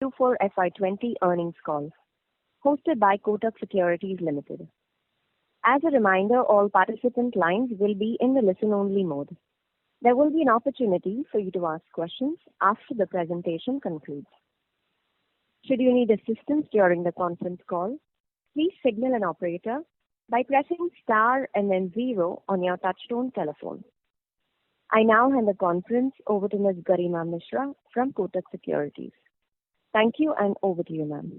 Q4FY20 earnings call, hosted by Kotak Securities Limited. As a reminder, all participant lines will be in the listen-only mode. There will be an opportunity for you to ask questions after the presentation concludes. Should you need assistance during the conference call, please signal an operator by pressing star and then 0 on your touchtone telephone. I now hand the conference over to Ms. Garima Mishra from Kotak Securities. Thank you, and over to you, ma'am.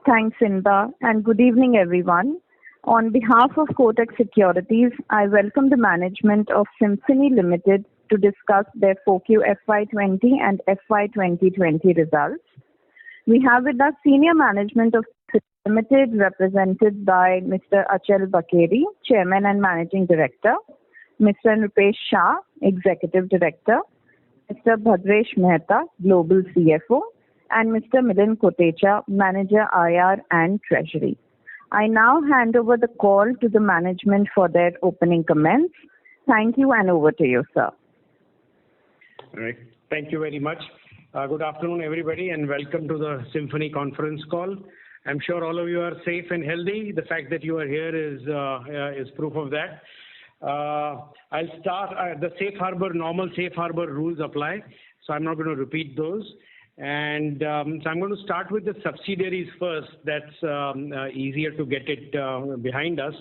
Thanks, Inba, and good evening, everyone. On behalf of Kotak Securities, I welcome the management of Symphony Ltd to discuss their Q4FY20 and FY2020 results. We have with us senior management of Limited, represented by Mr. Achal Bakeri, Chairman and Managing Director, Mr. Rupesh Shah, Executive Director, Mr. Bhadresh Mehta, Global CFO, and Mr. Milind Kotecha, Manager IR and Treasury. I now hand over the call to the management for their opening comments. Thank you, and over to you, sir. All right. Thank you very much. Good afternoon, everybody, and welcome to the Symphony conference call. I'm sure all of you are safe and healthy. The fact that you are here is proof of that. I'll start. The normal safe harbor rules apply, so I'm not going to repeat those. And so I'm going to start with the subsidiaries first. That's easier to get it behind us.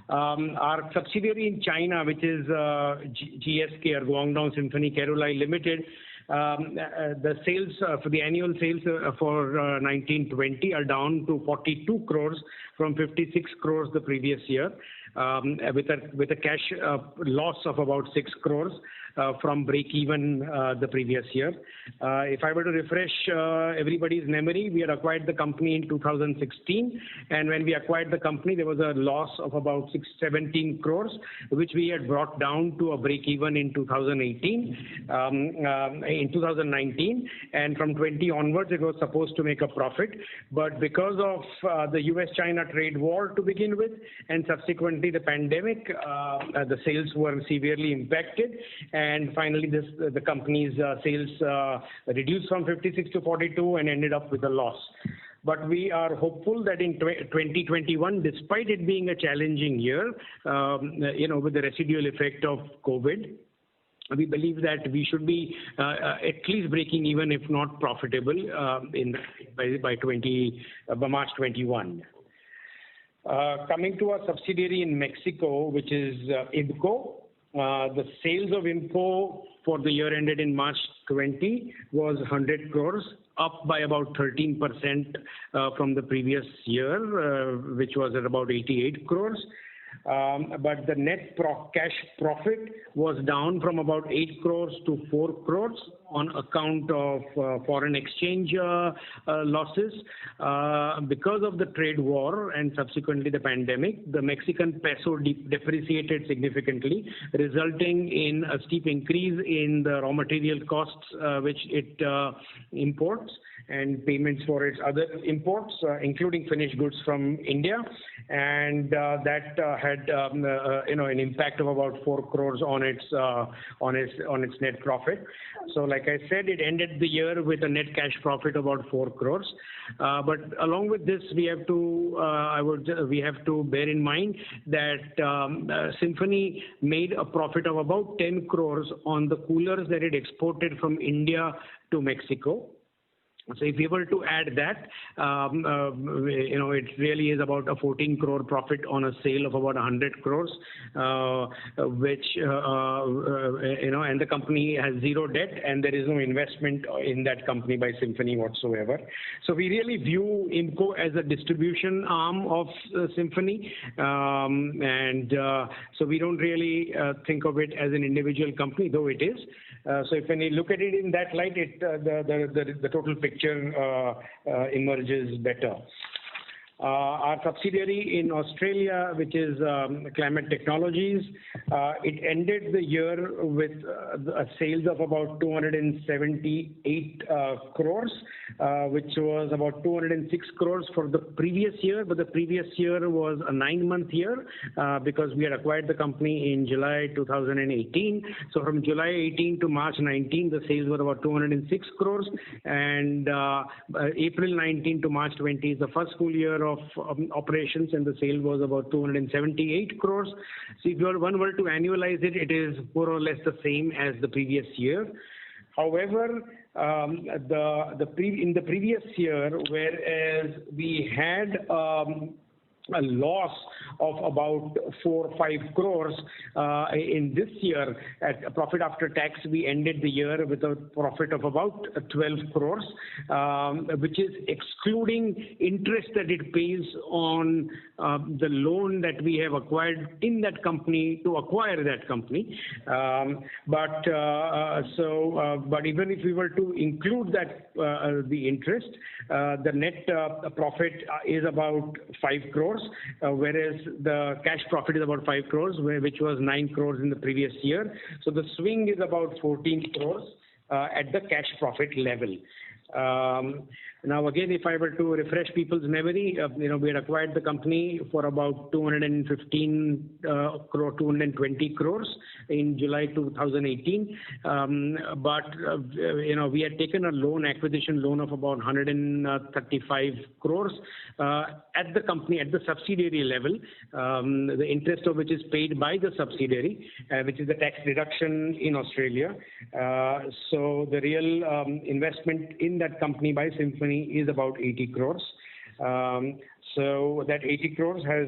Our subsidiary in China, which is GSK, or Guangdong Symphony Keralai Limited, the sales for the annual sales for 1920 are down to 42 crores from 56 crores the previous year, with a cash loss of about 6 crores from break even the previous year. If I were to refresh everybody's memory, we had acquired the company in 2016, and when we acquired the company, there was a loss of about 17 crores, which we had brought down to a break even in 2019, and from 20 onwards, it was supposed to make a profit. But because of the US-China trade war to begin with, and subsequently the pandemic, the sales were severely impacted, and finally the company's sales reduced from 56 to 42 and ended up with a loss. But we are hopeful that in 2021, despite it being a challenging year, with the residual effect of COVID, we believe that we should be at least breaking even, if not profitable, by March 21. Coming to our subsidiary in Mexico, which is IMCO, the sales of IMCO for the year ended in March 20 was 100 crores, up by about 13% from the previous year, which was at about 88 crores. But the net cash profit was down from about 8 crores to 4 crores on account of foreign exchange losses. Because of the trade war and subsequently the pandemic, the Mexican peso depreciated significantly, resulting in a steep increase in the raw material costs which it imports, and payments for its other imports, including finished goods from India, and that had an impact of about 4 crores on its net profit. So, like I said, it ended the year with a net cash profit of about 4 crores. But along with this, we have to bear in mind that Symphony made a profit of about 10 crores on the coolers that it exported from India to Mexico. So if we were to add that, it really is about a 14 crore profit on a sale of about 100 crores, which, and the company has zero debt, and there is no investment in that company by Symphony whatsoever. So we really view IMCO as a distribution arm of Symphony, and so we don't really think of it as an individual company, though it is. So if when you look at it in that light, the total picture emerges better. Our subsidiary in Australia, which is Climate Technologies, it ended the year with sales of about 278 crores, which was about 206 crores for the previous year, but the previous year was a 9-month year because we had acquired the company in July 2018. So from July 18 to March 19, the sales were about 206 crores, and April 19 to March 20 is the first full year of operations, and the sale was about 278 crores. So if one were to annualize it, it is more or less the same as the previous year. However, in the previous year, whereas we had a loss of about 4 or 5 crores, in this year at a profit after tax, we ended the year with a profit of about 12 crores, which is excluding interest that it pays on the loan that we have acquired in that company to acquire that company. But even if we were to include that the interest, the net profit is about 5 crores, whereas the cash profit is about 5 crores, which was 9 crores in the previous year. So the swing is about 14 crores at the cash profit level. Now again, if I were to refresh people's memory, we had acquired the company for about 220 crores in July 2018. But we had taken a acquisition loan of about 135 crores at the company, at the subsidiary level, the interest of which is paid by the subsidiary, which is the tax deduction in Australia. So the real investment in that company by Symphony is about 80 crores. So that 80 crores has,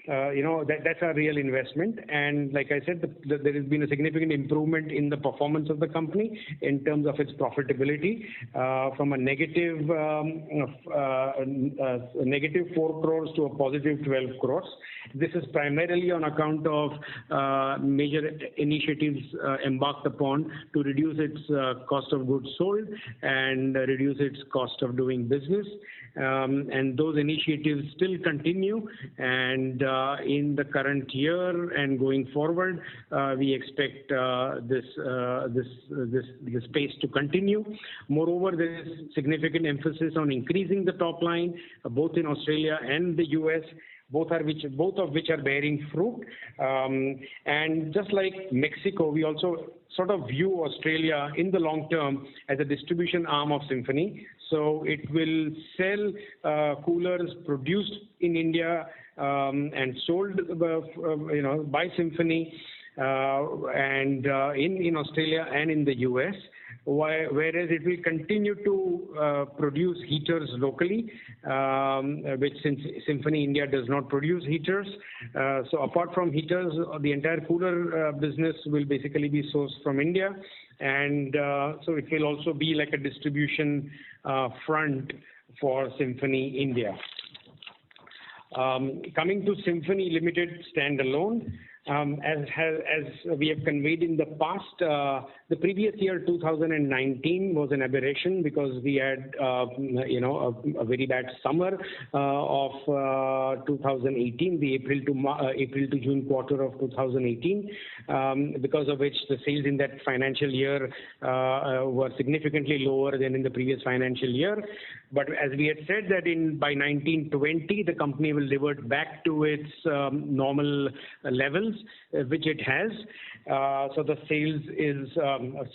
that's a real investment. And like I said, there has been a significant improvement in the performance of the company in terms of its profitability, from a negative 4 crores to a positive 12 crores. This is primarily on account of major initiatives embarked upon to reduce its cost of goods sold and reduce its cost of doing business. And those initiatives still continue, and in the current year and going forward, we expect this pace to continue. Moreover, there is significant emphasis on increasing the top line, both in Australia and the US, both of which are bearing fruit. And just like Mexico, we also sort of view Australia in the long term as a distribution arm of Symphony. So it will sell coolers produced in India and sold by Symphony and in Australia and in the US. Whereas it will continue to produce heaters locally, which since Symphony India does not produce heaters. So apart from heaters, the entire cooler business will basically be sourced from India. And so it will also be like a distribution front for Symphony India. Coming to Symphony Limited standalone, as we have conveyed in the past, the previous year 2019 was an aberration because we had a very bad summer of 2018, the April to June quarter of 2018, because of which the sales in that financial year were significantly lower than in the previous financial year. But as we had said that by 1920, the company will revert back to its normal levels, which it has. So the sales is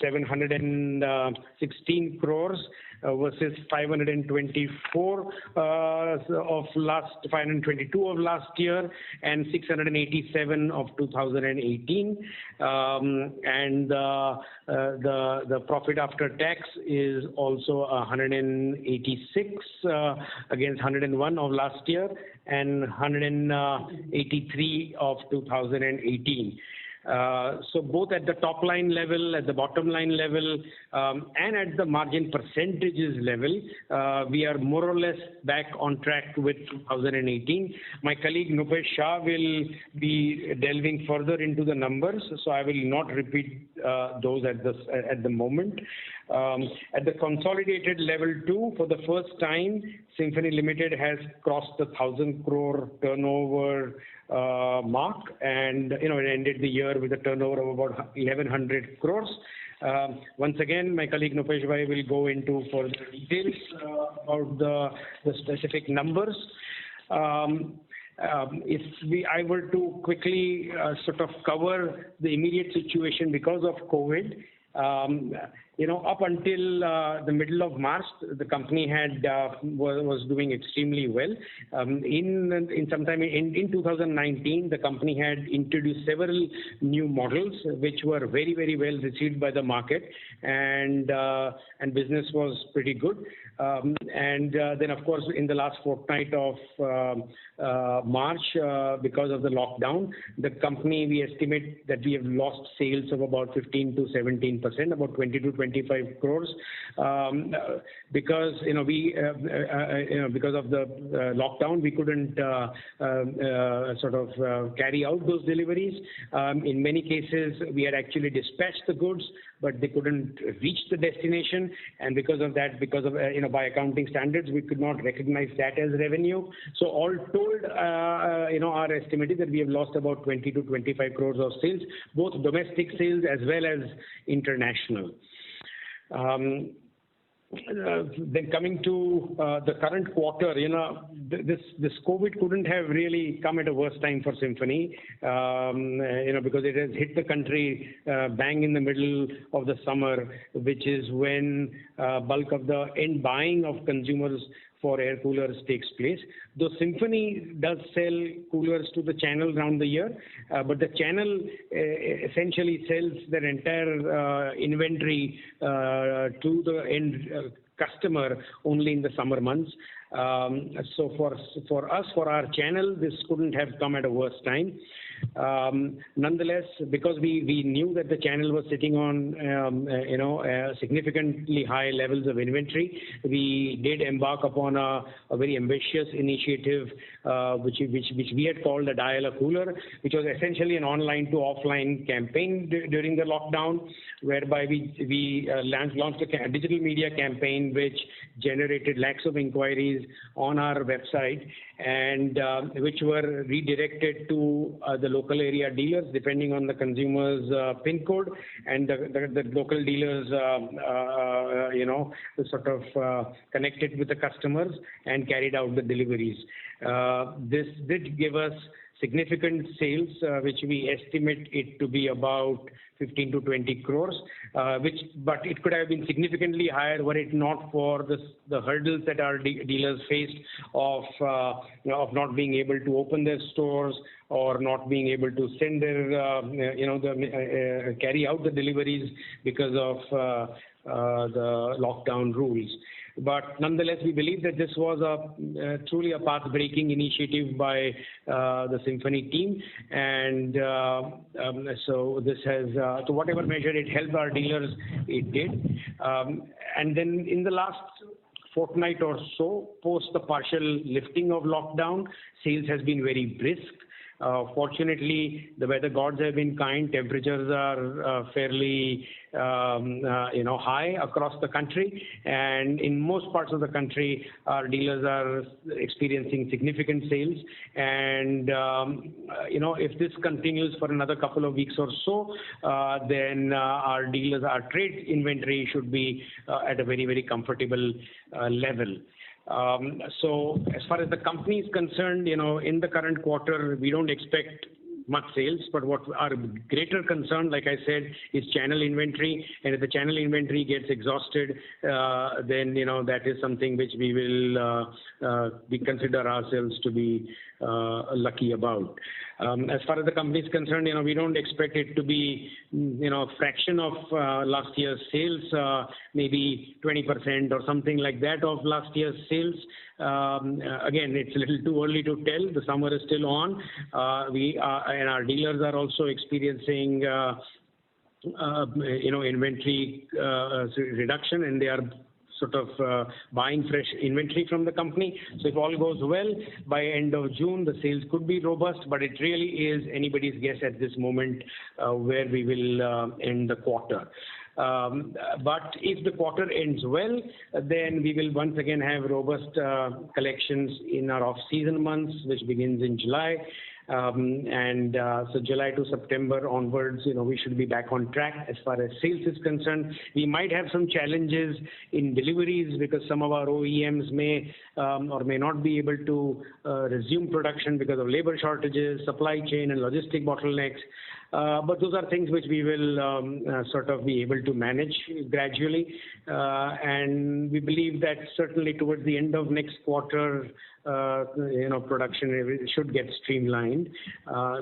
716 crores versus 524 522 of last year and 687 of 2018. And the profit after tax is also 186 against 101 of last year and 183 of 2018. So both at the top line level, at the bottom line level, and at the margin percentages level, we are more or less back on track with 2018. My colleague Nupesh Shah will be delving further into the numbers, so I will not repeat those at the moment. At the consolidated level too, for the first time, Symphony Limited has crossed the 1,000 crore turnover mark, and it ended the year with a turnover of about 1,100 crores. Once again, my colleague Nupesh Bhai will go into further details about the specific numbers. If I were to quickly sort of cover the immediate situation because of COVID, up until the middle of March, the company was doing extremely well. Sometime in 2019, the company had introduced several new models which were very, very well received by the market, and business was pretty good. Then, of course, in the last fortnight of March, because of the lockdown, the company, we estimate that we have lost sales of about 15 to 17%, about 20 to 25 crores, because because of the lockdown, we couldn't carry out those deliveries. In many cases, we had actually dispatched the goods, but they couldn't reach the destination, and because of that, by accounting standards, we could not recognize that as revenue. So all told, our estimate is that we have lost about 20 to 25 crores of sales, both domestic sales as well as international. Then coming to the current quarter, this COVID couldn't have really come at a worse time for Symphony, because it has hit the country bang in the middle of the summer, which is when bulk of the end buying of consumers for air coolers takes place. Though Symphony does sell coolers to the channel around the year, but the channel essentially sells their entire inventory to the end customer only in the summer months. So for us, for our channel, this couldn't have come at a worse time. Nonetheless, because we knew that the channel was sitting on significantly high levels of inventory, we did embark upon a very ambitious initiative, which we had called the Dial a Cooler, which was essentially an online to offline campaign during the lockdown, whereby we launched a digital media campaign which generated lakhs of inquiries on our website, and which were redirected to the local area dealers depending on the consumer's PIN code, and the local dealers connected with the customers and carried out the deliveries. This did give us significant sales, which we estimate it to be about 15 to 20 crores, but it could have been significantly higher were it not for the hurdles that our dealers faced of not being able to open their stores or not being able to send their carry out the deliveries because of the lockdown rules. But nonetheless, we believe that this was truly a path-breaking initiative by the Symphony team, and so this has, to whatever measure it helped our dealers, it did. And then in the last fortnight or so, post the partial lifting of lockdown, sales has been very brisk. Fortunately, the weather gods have been kind. Temperatures are fairly high across the country, and in most parts of the country, our dealers are experiencing significant sales. And if this continues for another couple of weeks or so, then our trade inventory should be at a very, very comfortable level. So as far as the company is concerned, in the current quarter, we don't expect much sales, but what our greater concern, like I said, is channel inventory. And if the channel inventory gets exhausted, then that is something which we will consider ourselves to be lucky about. As far as the company is concerned, we don't expect it to be, a fraction of last year's sales, maybe 20% or something like that of last year's sales. Again, it's a little too early to tell. The summer is still on. And our dealers are also experiencing inventory reduction, and they are sort of buying fresh inventory from the company. So if all goes well, by end of June, the sales could be robust, but it really is anybody's guess at this moment where we will end the quarter. But if the quarter ends well, then we will once again have robust collections in our off-season months, which begins in July. So July to September onwards, we should be back on track as far as sales is concerned. We might have some challenges in deliveries because some of our OEMs may or may not be able to resume production because of labor shortages, supply chain and logistic bottlenecks. But those are things which we will sort of be able to manage gradually. And we believe that certainly towards the end of next quarter, production should get streamlined.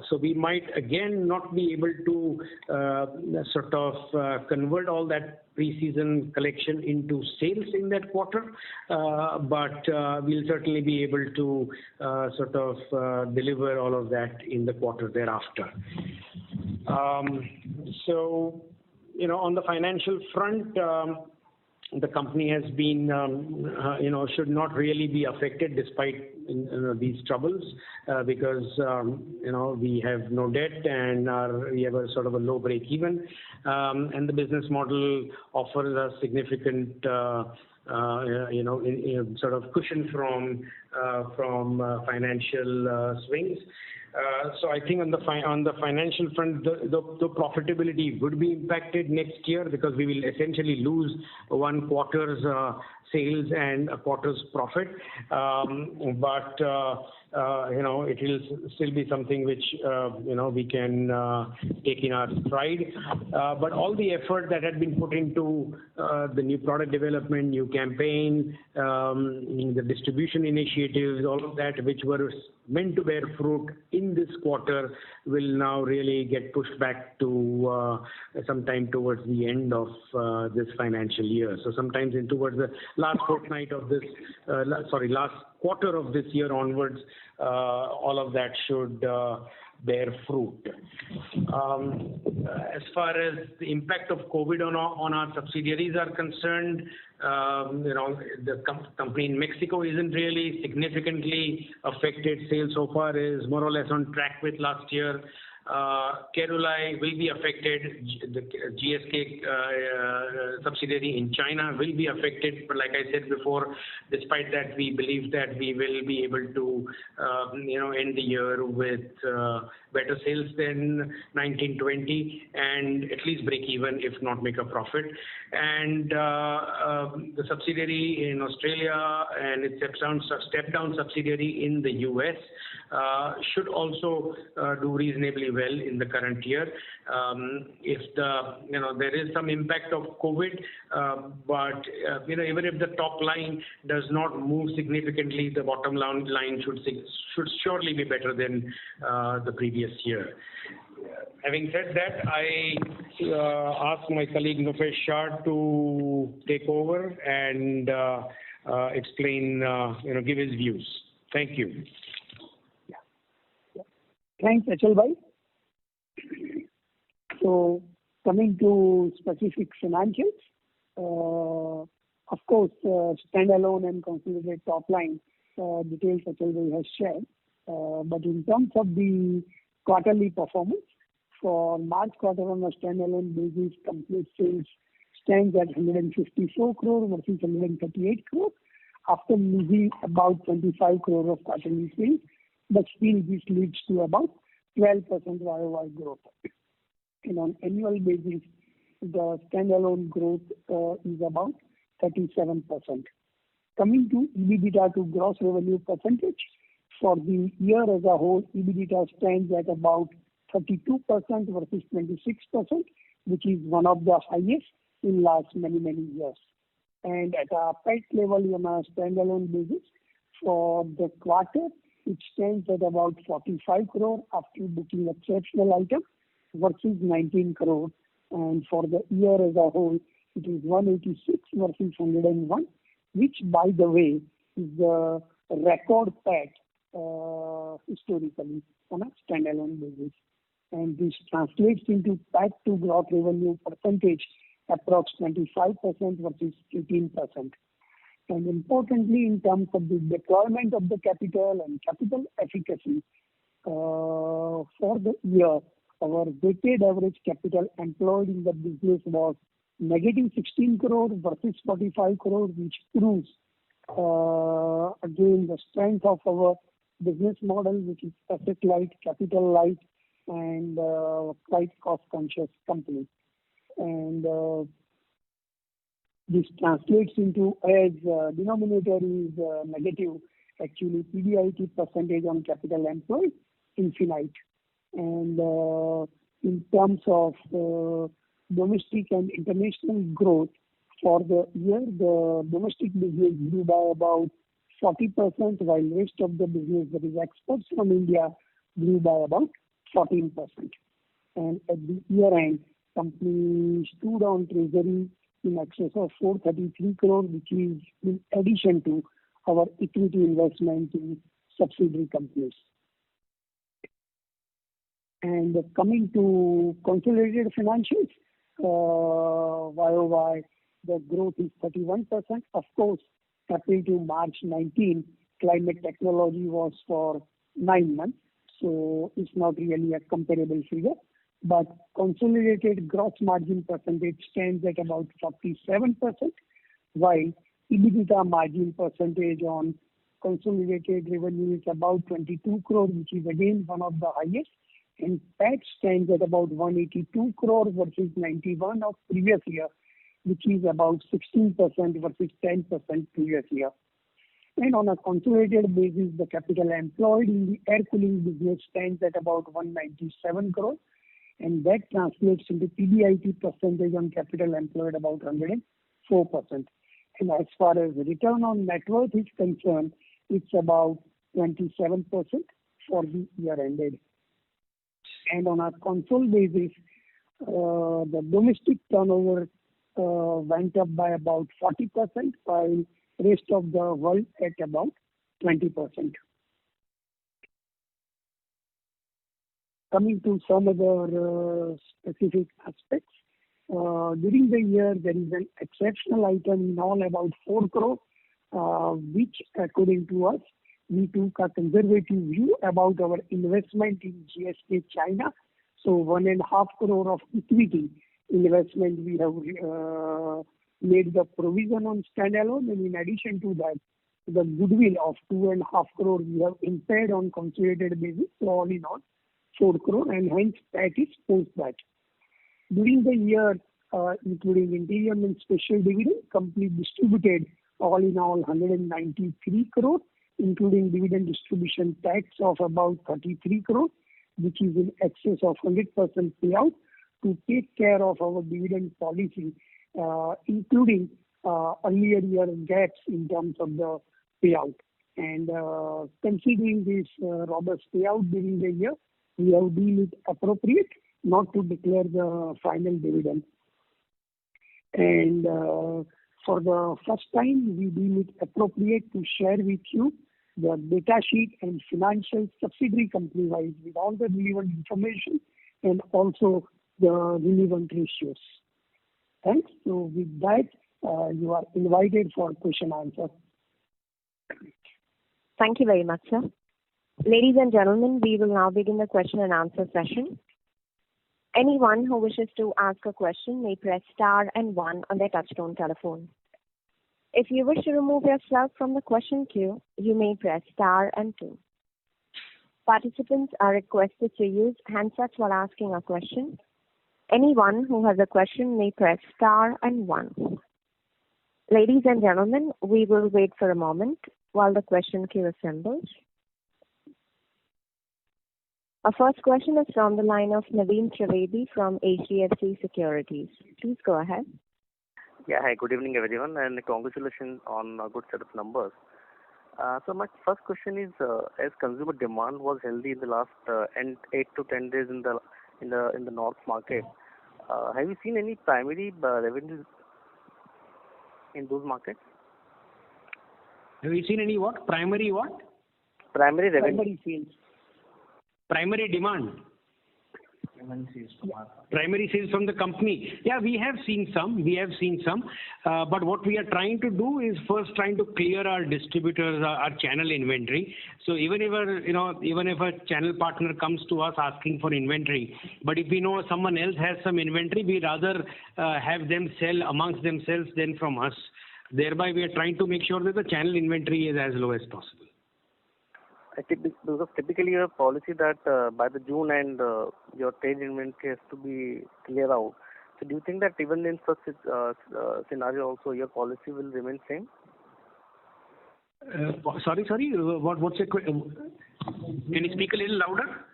So we might again not be able to sort of convert all that pre-season collection into sales in that quarter, but we'll certainly be able to sort of deliver all of that in the quarter thereafter. So, on the financial front, the company has been, should not really be affected despite these troubles because, we have no debt and we have a sort of a low break even, and the business model offers a significant sort of cushion from financial swings. So I think on the financial front, the profitability would be impacted next year because we will essentially lose one quarter's sales and a quarter's profit. But it will still be something which we can take in our stride. But all the effort that had been put into the new product development, new campaign, the distribution initiatives, all of that which were meant to bear fruit in this quarter will now really get pushed back to sometime towards the end of this financial year. So sometimes towards the last fortnight of this, last quarter of this year onwards, all of that should bear fruit. As far as the impact of COVID on our subsidiaries are concerned, the company in Mexico isn't really significantly affected. Sales so far is more or less on track with last year. Kerala will be affected. The GSK subsidiary in China will be affected. But like I said before, despite that, we believe that we will be able to, end the year with better sales than 19-20 and at least break even, if not make a profit. And the subsidiary in Australia and its step-down subsidiary in the US should also do reasonably well in the current year. If there is some impact of COVID, but even if the top line does not move significantly, the bottom line should surely be better than the previous year. Having said that, I ask my colleague Nufesh Shah to take over and explain, give his views. Thank you. Thanks, Achal bhai. So, coming to specific financials, of course, standalone and consolidated top line details Achal bhai has shared. But in terms of the quarterly performance, for March quarter on a standalone basis, complete sales stands at 154 crore versus 138 crore, after losing about 25 crore of quarterly sales. But still, this leads to about 12% YOY growth. And on annual basis, the standalone growth is about 37%. Coming to EBITDA to gross revenue percentage, for the year as a whole, EBITDA stands at about 32% versus 26%, which is one of the highest in last many years. And at a PAT level on a standalone basis, for the quarter, it stands at about 45 crore after booking exceptional item versus 19 crore. And for the year as a whole, it is 186 versus 101, which, by the way, is the record PAT historically on a standalone basis. And this translates into PAT to gross revenue percentage approx 25% versus 18%. And importantly, in terms of the deployment of the capital and capital efficacy, for the year, our weighted average capital employed in the business was negative 16 crore versus 45 crore, which proves again the strength of our business model, which is asset light, capital light, and quite cost conscious company. And this translates into, as denominator is negative, actually PBIT percentage on capital employed infinite. And in terms of domestic and international growth for the year, the domestic business grew by about 40%, while rest of the business, that is exports from India, grew by about 14%. And at the year end, company stood on treasury in excess of 433 crore, which is in addition to our equity investment in subsidiary companies. And coming to consolidated financials, YOY, the growth is 31%. Of course, April to March 19, climate technology was for 9 months, so it's not really a comparable figure. But consolidated gross margin percentage stands at about 47%, while EBITDA margin percentage on consolidated revenue is about 22 crore, which is again one of the highest. And PAT stands at about 182 crore versus 91 of previous year, which is about 16% versus 10% previous year. And on a consolidated basis, the capital employed in the air cooling business stands at about 197 crore, and that translates into PBIT percentage on capital employed about 104%. And as far as return on net worth is concerned, it's about 27% for the year ended. And on a console basis, the domestic turnover went up by about 40%, while rest of the world at about 20%. Coming to some other specific aspects, during the year there is an exceptional item in all about 4 crore, which according to us, we took a conservative view about our investment in GSK China. So 1.5 crore of equity investment we have made the provision on standalone, and in addition to that, the goodwill of 2.5 crore we have impaired on consolidated basis. So all in all, 4 crore, and hence that is post that. During the year, including interim and special dividend, company distributed all in all 193 crore, including dividend distribution tax of about 33 crore, which is in excess of 100% payout to take care of our dividend policy, including earlier year gaps in terms of the payout. And considering this robust payout during the year, we have deemed it appropriate not to declare the final dividend. And for the first time, we deem it appropriate to share with you the data sheet and financial subsidiary company-wise with all the relevant information and also the relevant ratios. Thanks. So with that, you are invited for question answer. Thank you very much, sir. Ladies and gentlemen, we will now begin the question and answer session. Anyone who wishes to ask a question may press star and 1 on their touchtone telephone. If you wish to remove yourself from the question queue, you may press star and 2. Participants are requested to use handsets while asking a question. Anyone who has a question may press star and 1. Ladies and gentlemen, we will wait for a moment while the question queue assembles. Our first question is from the line of Naveen Trivedi from HDFC Securities. Please go ahead. Yeah, hi, good evening everyone, and congratulations on a good set of numbers. So my first question is, as consumer demand was healthy in the last 8 to 10 days in the North market, have you seen any primary revenue in those markets? Have you seen any what? Primary what? Primary revenue. Primary sales. Primary demand. Primary sales from the company. Yeah, we have seen some. But what we are trying to do is first trying to clear our distributors, our channel inventory. So even if a channel partner comes to us asking for inventory, but if we know someone else has some inventory, we rather have them sell amongst themselves than from us. Thereby, we are trying to make sure that the channel inventory is as low as possible. I think because typically your policy that by the June end your trade inventory has to be clear out. So do you think that even in such scenario also your policy will remain same? Sorry. What's your question? Can you speak a little louder?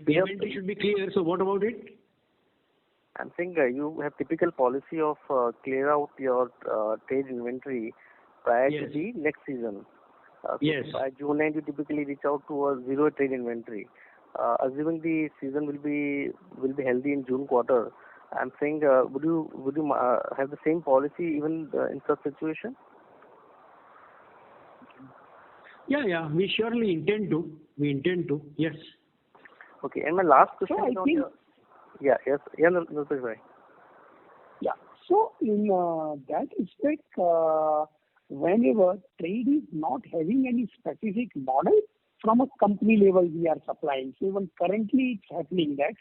The inventory should be clear. So what about it? I'm saying you have typical policy of clear out your trade inventory prior to the next season. Yes. By June end, you typically reach out to a zero trade inventory. Assuming the season will be healthy in June quarter, I'm saying would you have the same policy even in such situation? Yeah. We surely intend to. Yes. Okay. And my last question So is I on think, your... Yeah. No, sorry. yeah. So in that respect, whenever trade is not having any specific model from a company level we are supplying. So even currently it's happening that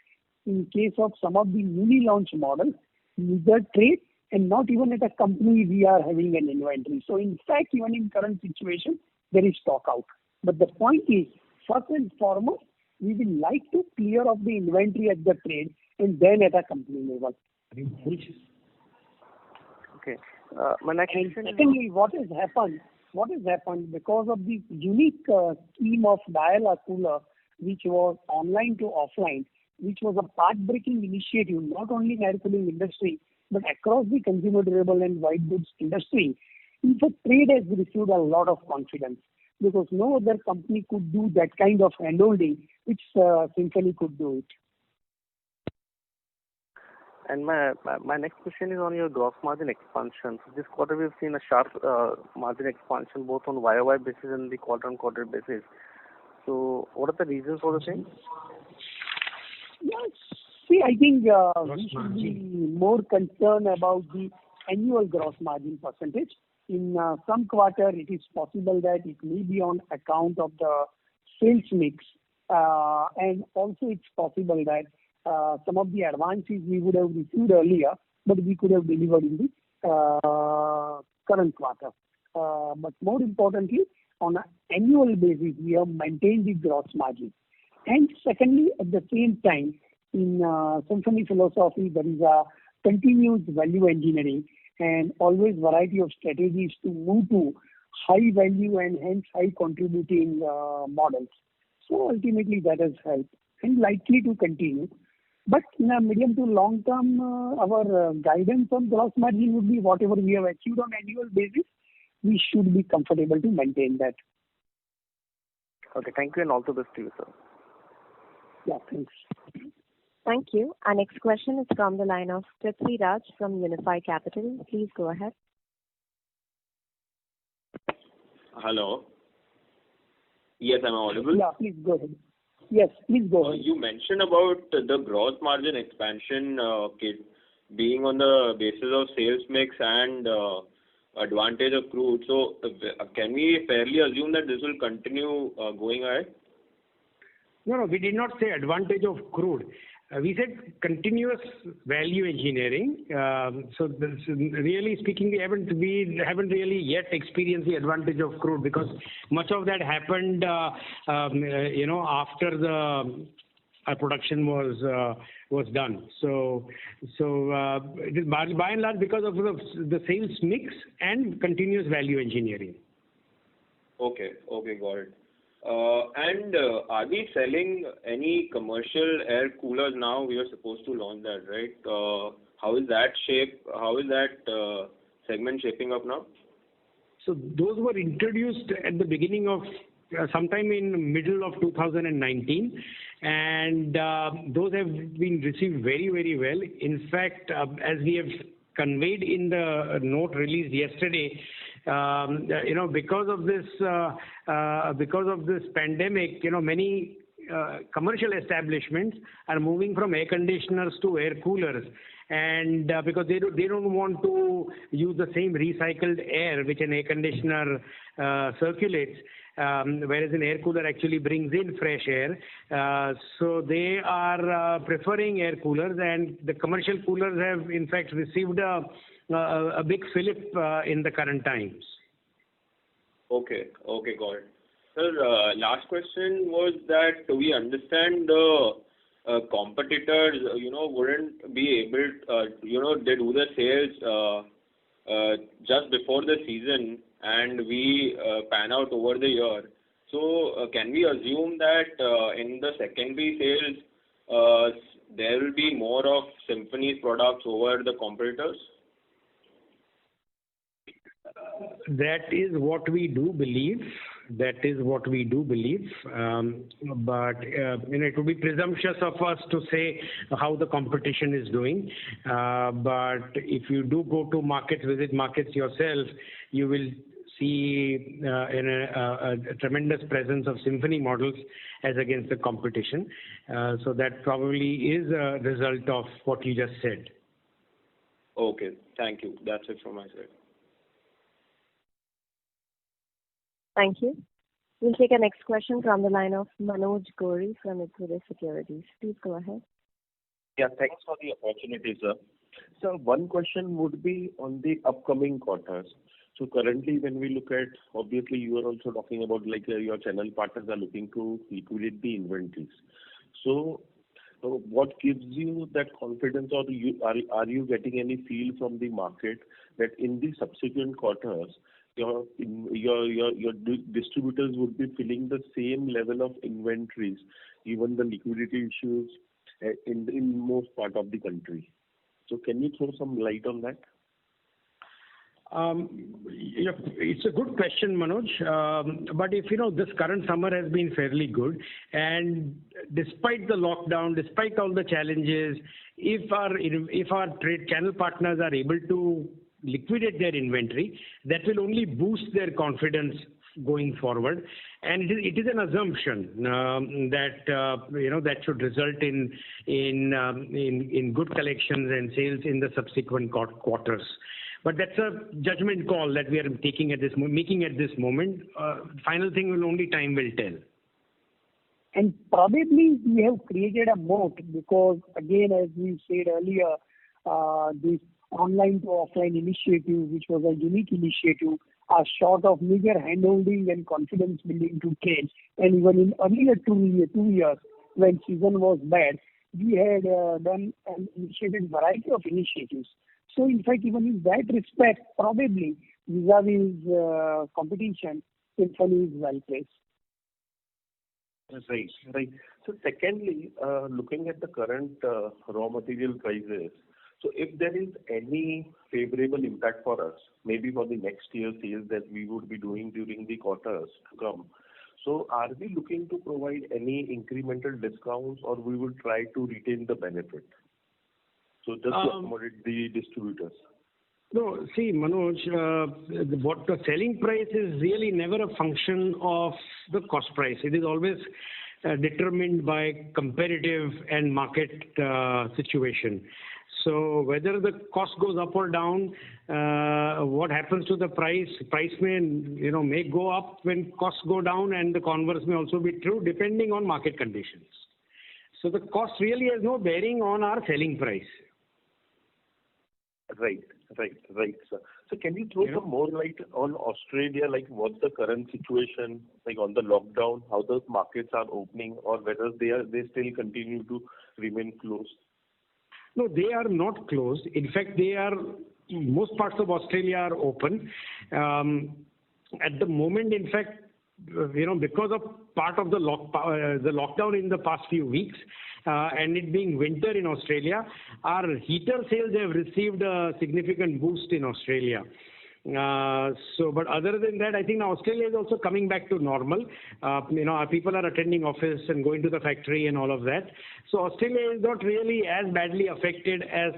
in case of some of the newly launched models, neither trade and not even at a company we are having an inventory. So in fact, even in current situation, there is stock out. But the point is, first and foremost, we will like to clear off the inventory at the trade and then at a company level. Okay. My next question is... Secondly, what has happened because of the unique scheme of dial cooler, which was online to offline, which was a path-breaking initiative, not only in air cooling industry, but across the consumer durable and white goods industry. In fact, trade has received a lot of confidence because no other company could do that kind of handholding, which Symphony could do it. And my next question is on your gross margin expansion. So this quarter we've seen a sharp margin expansion both on YOY basis and the quarter-on-quarter basis. So what are the reasons for the same? Yes. See, I think we should be more concerned about the annual gross margin percentage. In some quarter, it is possible that it may be on account of the sales mix, and also it's possible that some of the advances we would have received earlier, but we could have delivered in the current quarter. But more importantly, on an annual basis, we have maintained the gross margin. And secondly, at the same time, in Symphony philosophy, there is a continuous value engineering and always variety of strategies to move to high value and hence high contributing models. So ultimately that has helped and likely to continue. But in a medium to long term, our guidance on gross margin would be whatever we have achieved on annual basis, we should be comfortable to maintain that. Okay, thank you and all the best to you, sir. Yeah, thanks. Thank you. Our next question is from the line of Prithvi Raj from Unifi Capital. Please go ahead. Hello. Yes, am I audible? Yeah, please go ahead. Yes, please go ahead. You mentioned about the gross margin expansion being on the basis of sales mix and advantage of crude. So can we fairly assume that this will continue going ahead? No, we did not say advantage of crude. We said continuous value engineering. So really speaking, we haven't really yet experienced the advantage of crude because much of that happened, after the production was done. So it is by and large because of the sales mix and continuous value engineering. Okay, got it. And are we selling any commercial air coolers now? We are supposed to launch that, right? How is that segment shaping up now? So those were introduced at the beginning of sometime in middle of 2019, and those have been received very, very well. In fact, as we have conveyed in the note released yesterday, because of this pandemic, many commercial establishments are moving from air conditioners to air coolers, and because they don't want to use the same recycled air which an air conditioner circulates, whereas an air cooler actually brings in fresh air. So they are preferring air coolers, and the commercial coolers have in fact received a big fillip in the current times. Okay, got it. Sir, last question was that we understand the competitors, wouldn't be able, they do the sales just before the season, and we pan out over the year. So can we assume that in the secondary sales, there will be more of Symphony's products over the competitors? That is what we do believe. But it would be presumptuous of us to say how the competition is doing. But if you do go to visit markets yourself, you will see a tremendous presence of Symphony models as against the competition. So that probably is a result of what you just said. Okay, thank you. That's it from my side. Thank you. We'll take our next question from the line of Manoj Gori from Equirus Securities. Please go ahead. Yeah, thanks for the opportunity, sir. So one question would be on the upcoming quarters. So currently, when we look at, obviously, you are also talking about your channel partners are looking to liquidate the inventories. So what gives you that confidence, or are you getting any feel from the market that in the subsequent quarters, your distributors would be filling the same level of inventories, given the liquidity issues in most part of the country? So can you throw some light on that? It's a good question, Manoj. But if this current summer has been fairly good, and despite the lockdown, despite all the challenges, if our trade channel partners are able to liquidate their inventory, that will only boost their confidence going forward. And it is an assumption that should result in good collections and sales in the subsequent quarters. But that's a judgment call that we are making at this moment. Final thing only time will tell. And probably we have created a moat because, again, as we said earlier, this online to offline initiative, which was a unique initiative, are short of major handholding and confidence building to trade. And even in earlier 2 years, when season was bad, we had done and initiated variety of initiatives. So in fact, even in that respect, probably vis-a-vis competition, Symphony is well placed. Right. So secondly, looking at the current raw material prices, so if there is any favorable impact for us, maybe for the next year's sales that we would be doing during the quarters to come, so are we looking to provide any incremental discounts, or we will try to retain the benefit? So just to accommodate the distributors. No, see, Manoj, what the selling price is really never a function of the cost price. It is always determined by competitive and market situation. So whether the cost goes up or down, what happens to the price? Price may go up when costs go down, and the converse may also be true depending on market conditions. So the cost really has no bearing on our selling price. Right, sir. So can you throw some more light on Australia, like what's the current situation, like on the lockdown, how those markets are opening, or whether they still continue to remain closed? No, they are not closed. In fact, most parts of Australia are open. At the moment, in fact, because of part of the lockdown in the past few weeks, and it being winter in Australia, our heater sales have received a significant boost in Australia. But other than that, I think now Australia is also coming back to normal. Our people are attending office and going to the factory and all of that. So Australia is not really as badly affected as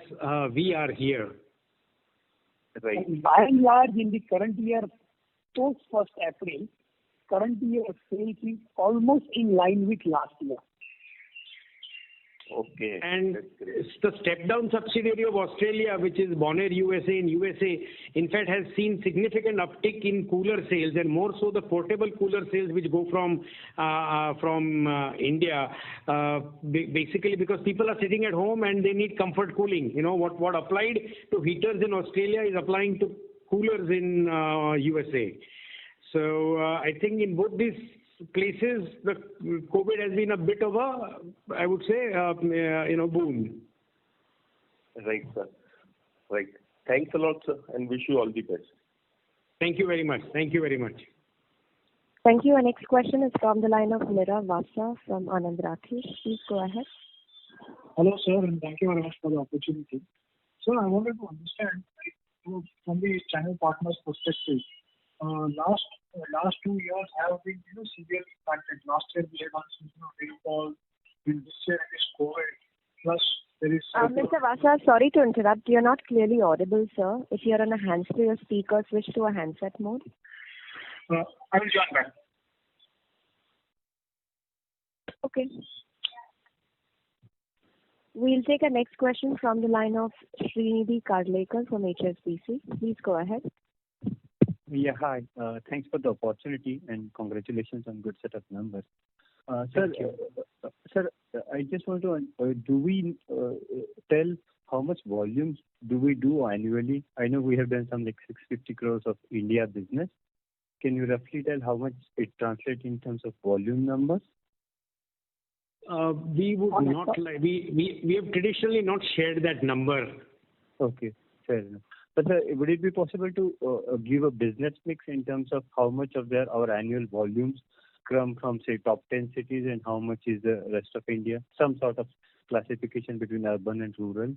we are here. Right. And by and large, in the current year, post 1st April, current year sales is almost in line with last year. Okay. And That's great. the step-down subsidiary of Australia, which is Bonner USA in USA, in fact has seen significant uptick in cooler sales, and more so the portable cooler sales which go from India, basically because people are sitting at home and they need comfort cooling. What applied to heaters in Australia is applying to coolers in USA. So I think in both these places, the COVID has been a bit of a, I would say, boon. Right, sir. Right. Thanks a lot, sir, and wish you all the best. Thank you very much. Thank you very much. Thank you. Our next question is from the line of Mira Vasa from Anand Rathi. Please go ahead. Hello, sir, and thank you very much for the opportunity. Sir, I wanted to understand, from the channel partners' perspective, last 2 years have been severely impacted. Last year we had rainfall. In this year it is COVID. Plus there is. Mr. Vasa, sorry to interrupt. You're not clearly audible, sir. If you're on a hands-free or speaker, switch to a handset mode. I will join back. Okay. We'll take a next question from the line of Srinidhi Karlekar from HSBC. Please go ahead. Yeah, hi. Thanks for the opportunity and congratulations on good set of numbers. Sir, I just want to do we tell how much volumes do we do annually? I know we have done some like 650 crores of India business. Can you roughly tell how much it translates in terms of volume numbers? We would not like. We have traditionally not shared that number. Okay, fair enough. But sir, would it be possible to give a business mix in terms of how much of our annual volumes come from, say, top 10 cities and how much is the rest of India? Some sort of classification between urban and rural?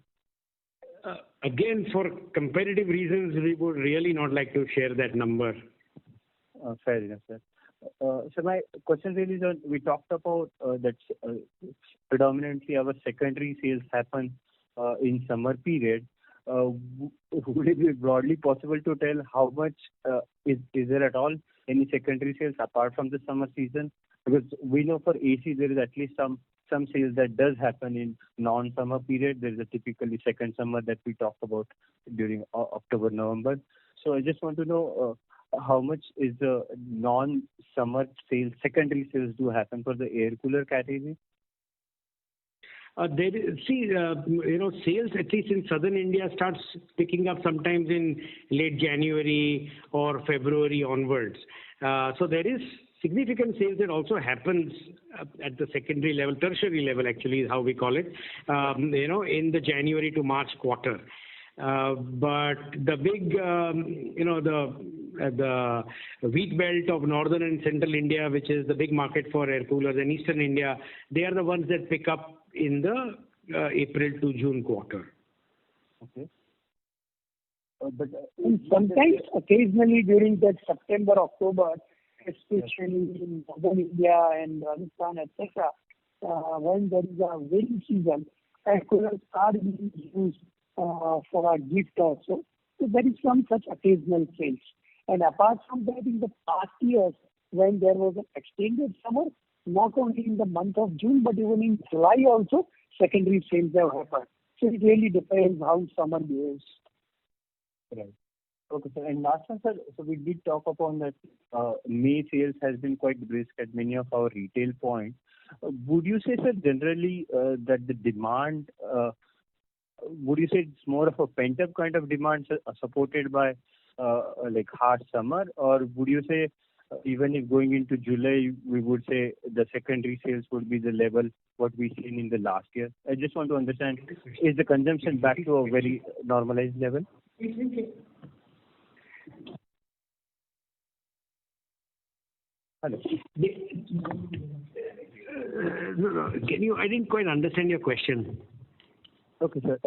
Again, for competitive reasons, we would really not like to share that number. Fair enough, sir. So my question really is on, we talked about that predominantly our secondary sales happen in summer period. Would it be broadly possible to tell how much is there at all any secondary sales apart from the summer season? Because we know for AC there is at least some sales that does happen in non-summer period. There is a typically second summer that we talk about during October, November. So I just want to know how much is the non-summer sales, secondary sales do happen for the air cooler category? Sales at least in southern India starts picking up sometimes in late January or February onwards. So there is significant sales that also happens at the secondary level, tertiary level actually is how we call it, in the January to March quarter. But the big, the wheat belt of northern and central India, which is the big market for air coolers, and eastern India, they are the ones that pick up in the April to June quarter. Okay. And sometimes, occasionally during that September, October, especially in northern India and Rajasthan, etc., when there is a rainy season, air coolers are being used for a gift also. So there is some such occasional sales. And apart from that, in the past years, when there was an extended summer, not only in the month of June, but even in July also, secondary sales have happened. So it really depends how summer behaves. Right. Okay, sir. And last one, sir, so we did talk upon that May sales has been quite brisk at many of our retail points. Would you say, sir, generally that the demand, would you say it's more of a pent-up kind of demand supported by like harsh summer, or would you say even if going into July, we would say the secondary sales would be the level what we seen in the last year? I just want to understand, is the consumption back to a very normalized level? Hello. No. I didn't quite understand your question. Okay, sir.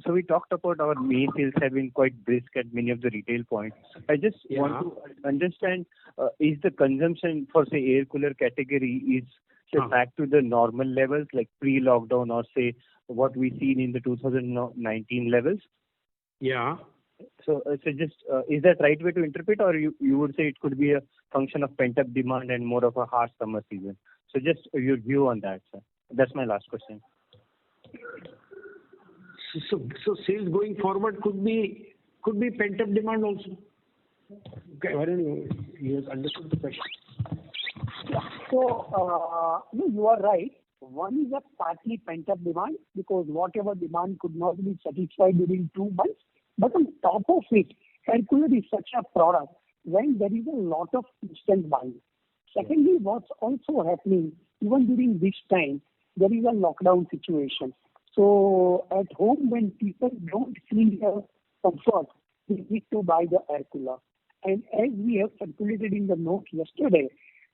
So we talked about our May sales have been quite brisk at many of the retail points. I just want to understand, is the consumption for, say, air cooler category is back to the normal levels, like pre-lockdown, or say what we seen in the 2019 levels? Yeah. So just is that right way to interpret, or you would say it could be a function of pent-up demand and more of a harsh summer season? So just your view on that, sir. That's my last question. So sales going forward could be pent-up demand also. Okay, why don't you have understood the question? Yeah. So you are right. One is a partly pent-up demand because whatever demand could not be satisfied during 2 months. But on top of it, air cooler is such a product when there is a lot of instant buying. Secondly, what's also happening, even during this time, there is a lockdown situation. So at home, when people don't feel their comfort, they need to buy the air cooler. And as we have circulated in the note yesterday,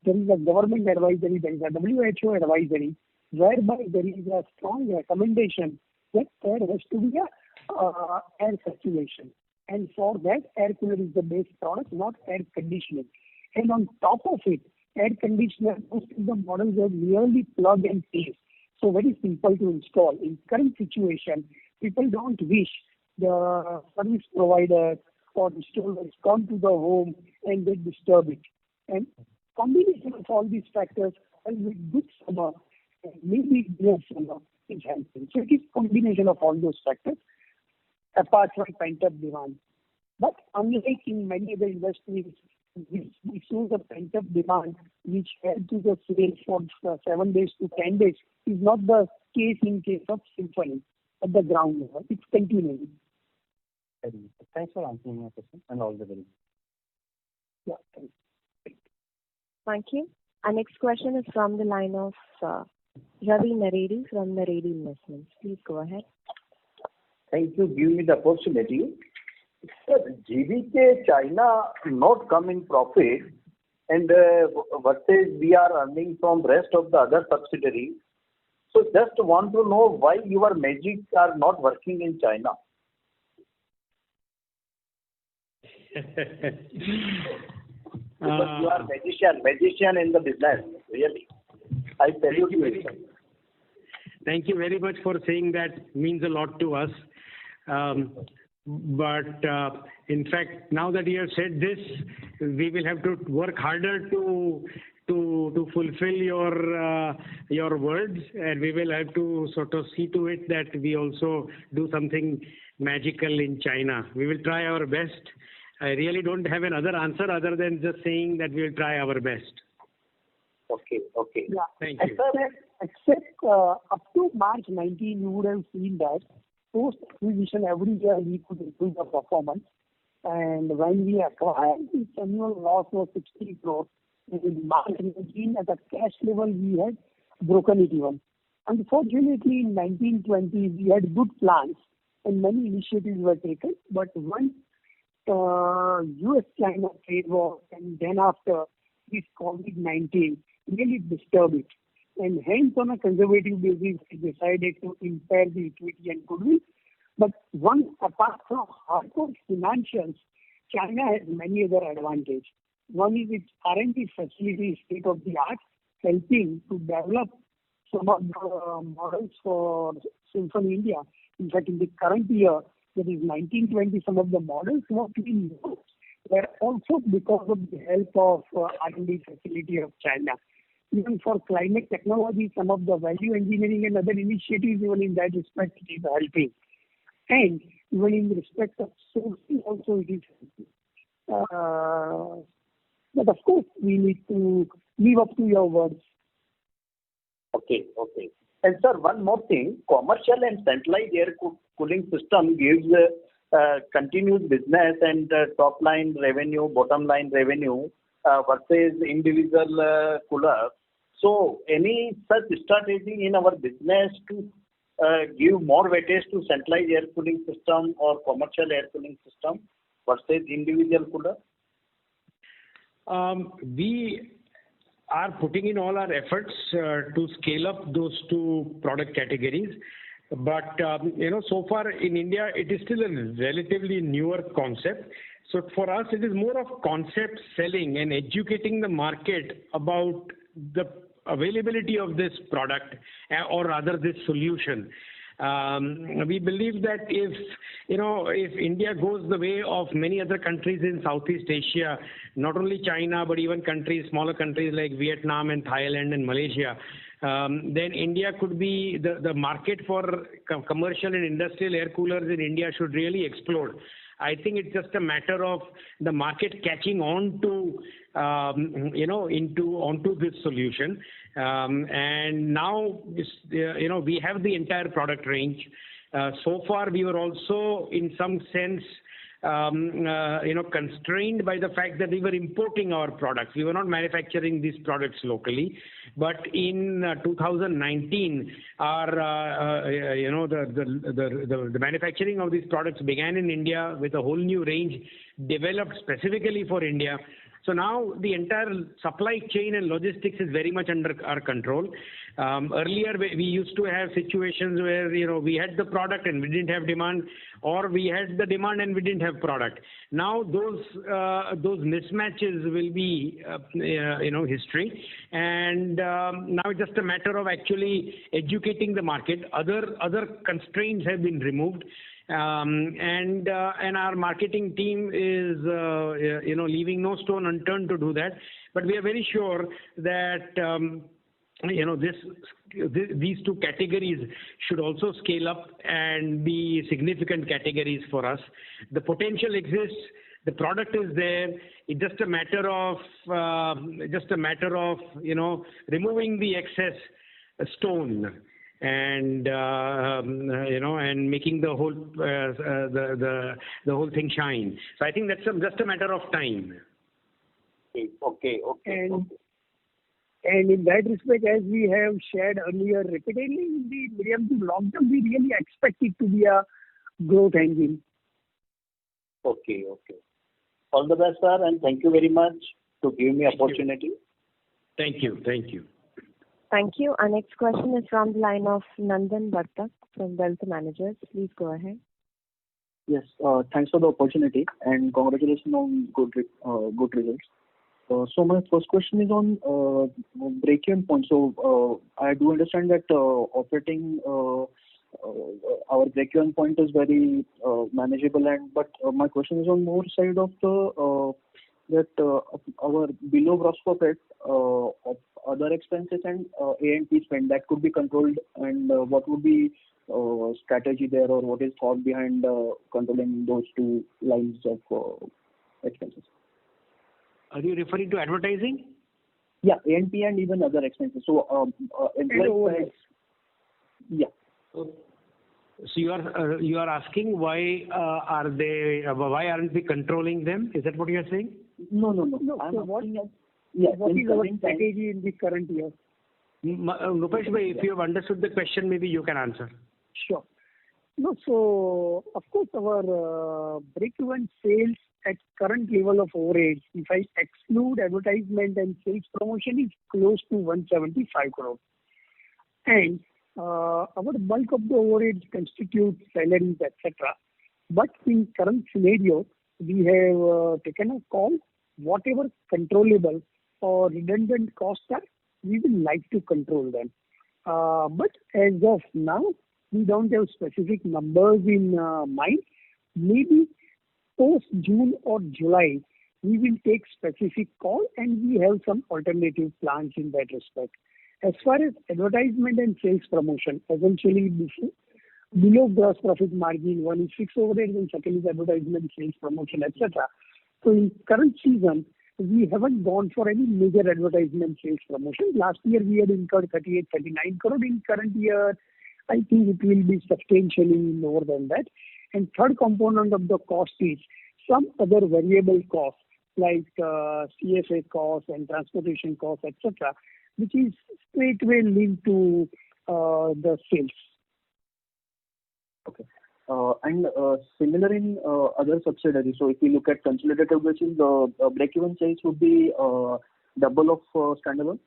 there is a government advisory, there is a WHO advisory, whereby there is a strong recommendation that there has to be a air circulation. And for that, air cooler is the best product, not air conditioning. And on top of it, air conditioner, most of the models are merely plug and play. So very simple to install. In current situation, people don't wish the service provider or installers come to the home and they disturb it. And combination of all these factors, and with good summer, and maybe great summer, is helping. So it is combination of all those factors, apart from pent-up demand. But unlike in many other industries, we saw the pent-up demand which held to the sales for 7 days to 10 days is not the case in case of Symphony at the ground level. It's continuing. Thanks for answering my question and all the very best. Yeah, thanks. Thank you. Our next question is from the line of Ravi Naredi from Naredi Investments. Please go ahead. Thank you for giving me the opportunity. Sir, GVK China not come in profit and versus we are earning from rest of the other subsidiaries. So just want to know why your magic are not working in China. Because you are magician in the business, really. I salute you. Thank you very much for saying that. Means a lot to us. But in fact, now that you have said this, we will have to work harder to fulfill your words, and we will have to sort of see to it that we also do something magical in China. We will try our best. I really don't have another answer other than just saying that we will try our best. Okay. Yeah. Thank you. Except up to March 19, you would have seen that post-acquisition every year we could improve the performance. And when we acquired, its annual loss was 60 crores. In March 19, at a cash level, we had broken it even. Unfortunately, in 1920, we had good plans and many initiatives were taken. But once US-China trade war and then after this COVID-19 really disturbed it. And hence on a conservative basis, we decided to impair the equity and goodwill. But one, apart from hardcore financials, China has many other advantages. One is its R&D facility state of the art, helping to develop some of the models for Symphony India. In fact, in the current year, that is 1920, some of the models were being used were also because of the help of R&D facility of China. Even for climate technology, some of the value engineering and other initiatives, even in that respect, it is helping. And even in respect of sourcing, also it is helping. But of course, we need to live up to your words. Okay. And sir, one more thing, commercial and centralized air cooling system gives continuous business and top line revenue, bottom line revenue versus individual cooler. So any such strategy in our business to give more weightage to centralized air cooling system or commercial air cooling system versus individual cooler? We are putting in all our efforts to scale up those two product categories. But so far in India, it is still a relatively newer concept. So for us, it is more of concept selling and educating the market about the availability of this product, or rather this solution. We believe that if India goes the way of many other countries in Southeast Asia, not only China but even smaller countries like Vietnam and Thailand and Malaysia, then India could be the market for commercial and industrial air coolers in India should really explode. I think it's just a matter of the market catching on to onto this solution. And now we have the entire product range. So far, we were also in some sense constrained by the fact that we were importing our products. We were not manufacturing these products locally. But in 2019, our the manufacturing of these products began in India with a whole new range developed specifically for India. So now the entire supply chain and logistics is very much under our control. Earlier, we used to have situations where we had the product and we didn't have demand, or we had the demand and we didn't have product. Now those mismatches will be history, and now it's just a matter of actually educating the market. Other constraints have been removed. And our marketing team is leaving no stone unturned to do that. But we are very sure that these two categories should also scale up and be significant categories for us. The potential exists. The product is there. It's just a matter of removing the excess stone and and making the whole whole thing shine. So I think that's just a matter of time. Okay. And in that respect, as we have shared earlier repeatedly, in the medium to long term, we really expect it to be a growth engine. Okay. All the best, sir, and thank you very much to give me opportunity. Thank you. Thank you. Our next question is from the line of Nandan Bartak from Wealth Managers. Please go ahead. Yes, thanks for the opportunity and congratulations on good results. So my first question is on break-even point. So I do understand that operating our break-even point is very manageable, but my question is on more side of that our below gross profit of other expenses and A&P spend that could be controlled, and what would be strategy there, or what is thought behind controlling those two lines of expenses? Are you referring to advertising? Yeah, A&P and even other expenses. So employee. Yeah. So you are asking why aren't we controlling them? Is that what you are saying? No. What is our strategy in the current year? Rupesh bhai, if you have understood the question, maybe you can answer. Sure. No, so of course our break-even sales at current level of overheads, if I exclude advertisement and sales promotion, is close to 175 crore. And our bulk of the overheads constitute salaries, etc. But in current scenario, we have taken a call. Whatever controllable or redundant costs are, we will like to control them. But as of now, we don't have specific numbers in mind. Maybe post June or July, we will take specific call, and we have some alternative plans in that respect. As far as advertisement and sales promotion, essentially below gross profit margin, one is fixed overhead and second is advertisement, sales promotion, etc. So in current season, we haven't gone for any major advertisement sales promotion. Last year we had incurred 38-39 crore. In current year, I think it will be substantially more than that. And third component of the cost is some other variable costs like CFA costs and transportation costs, etc., which is straightway linked to the sales. Okay. And similar in other subsidiaries. So if we look at consolidated basis, the break-even sales would be double of standalone?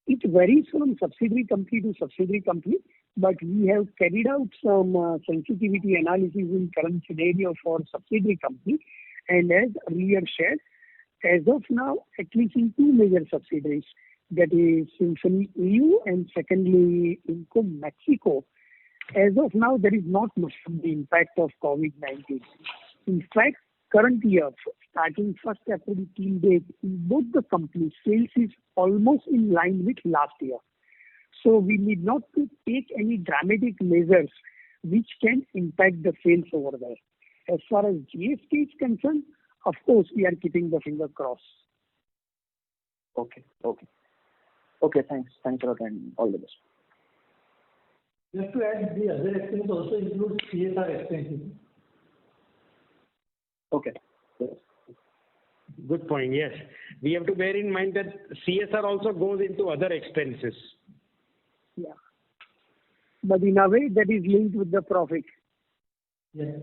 It varies from subsidiary company to subsidiary company, but we have carried out some sensitivity analysis in current scenario for subsidiary company. And as earlier shared, as of now, at least in two major subsidiaries, that is Symphony EU and secondly Income Mexico, as of now, there is not much of the impact of COVID-19. In fact, current year, starting 1st April till date, in both the companies, sales is almost in line with last year. So we need not to take any dramatic measures which can impact the sales over there. As far as GST is concerned, of course, we are keeping the finger crossed. Okay. Thanks a lot, and all the best. Just to add, the other expense also includes CSR expenses. Okay. Yes. Good point. Yes, we have to bear in mind that CSR also goes into other expenses. Yeah, but in a way that is linked with the profit. Yes.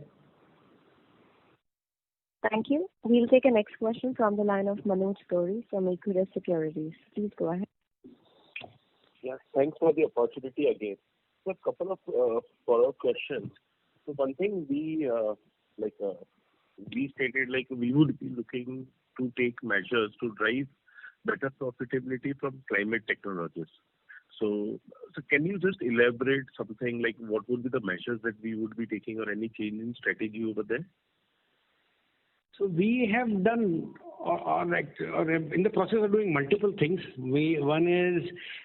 Thank you. We'll take a next question from the line of Manoj Gori from Equirus Securities. Please go ahead. Yes, thanks for the opportunity again. So a couple of follow-up questions. So one thing we stated we would be looking to take measures to drive better profitability from climate technologies. So can you just elaborate something like what would be the measures that we would be taking or any change in strategy over there? So we have done, or in the process of doing multiple things. One is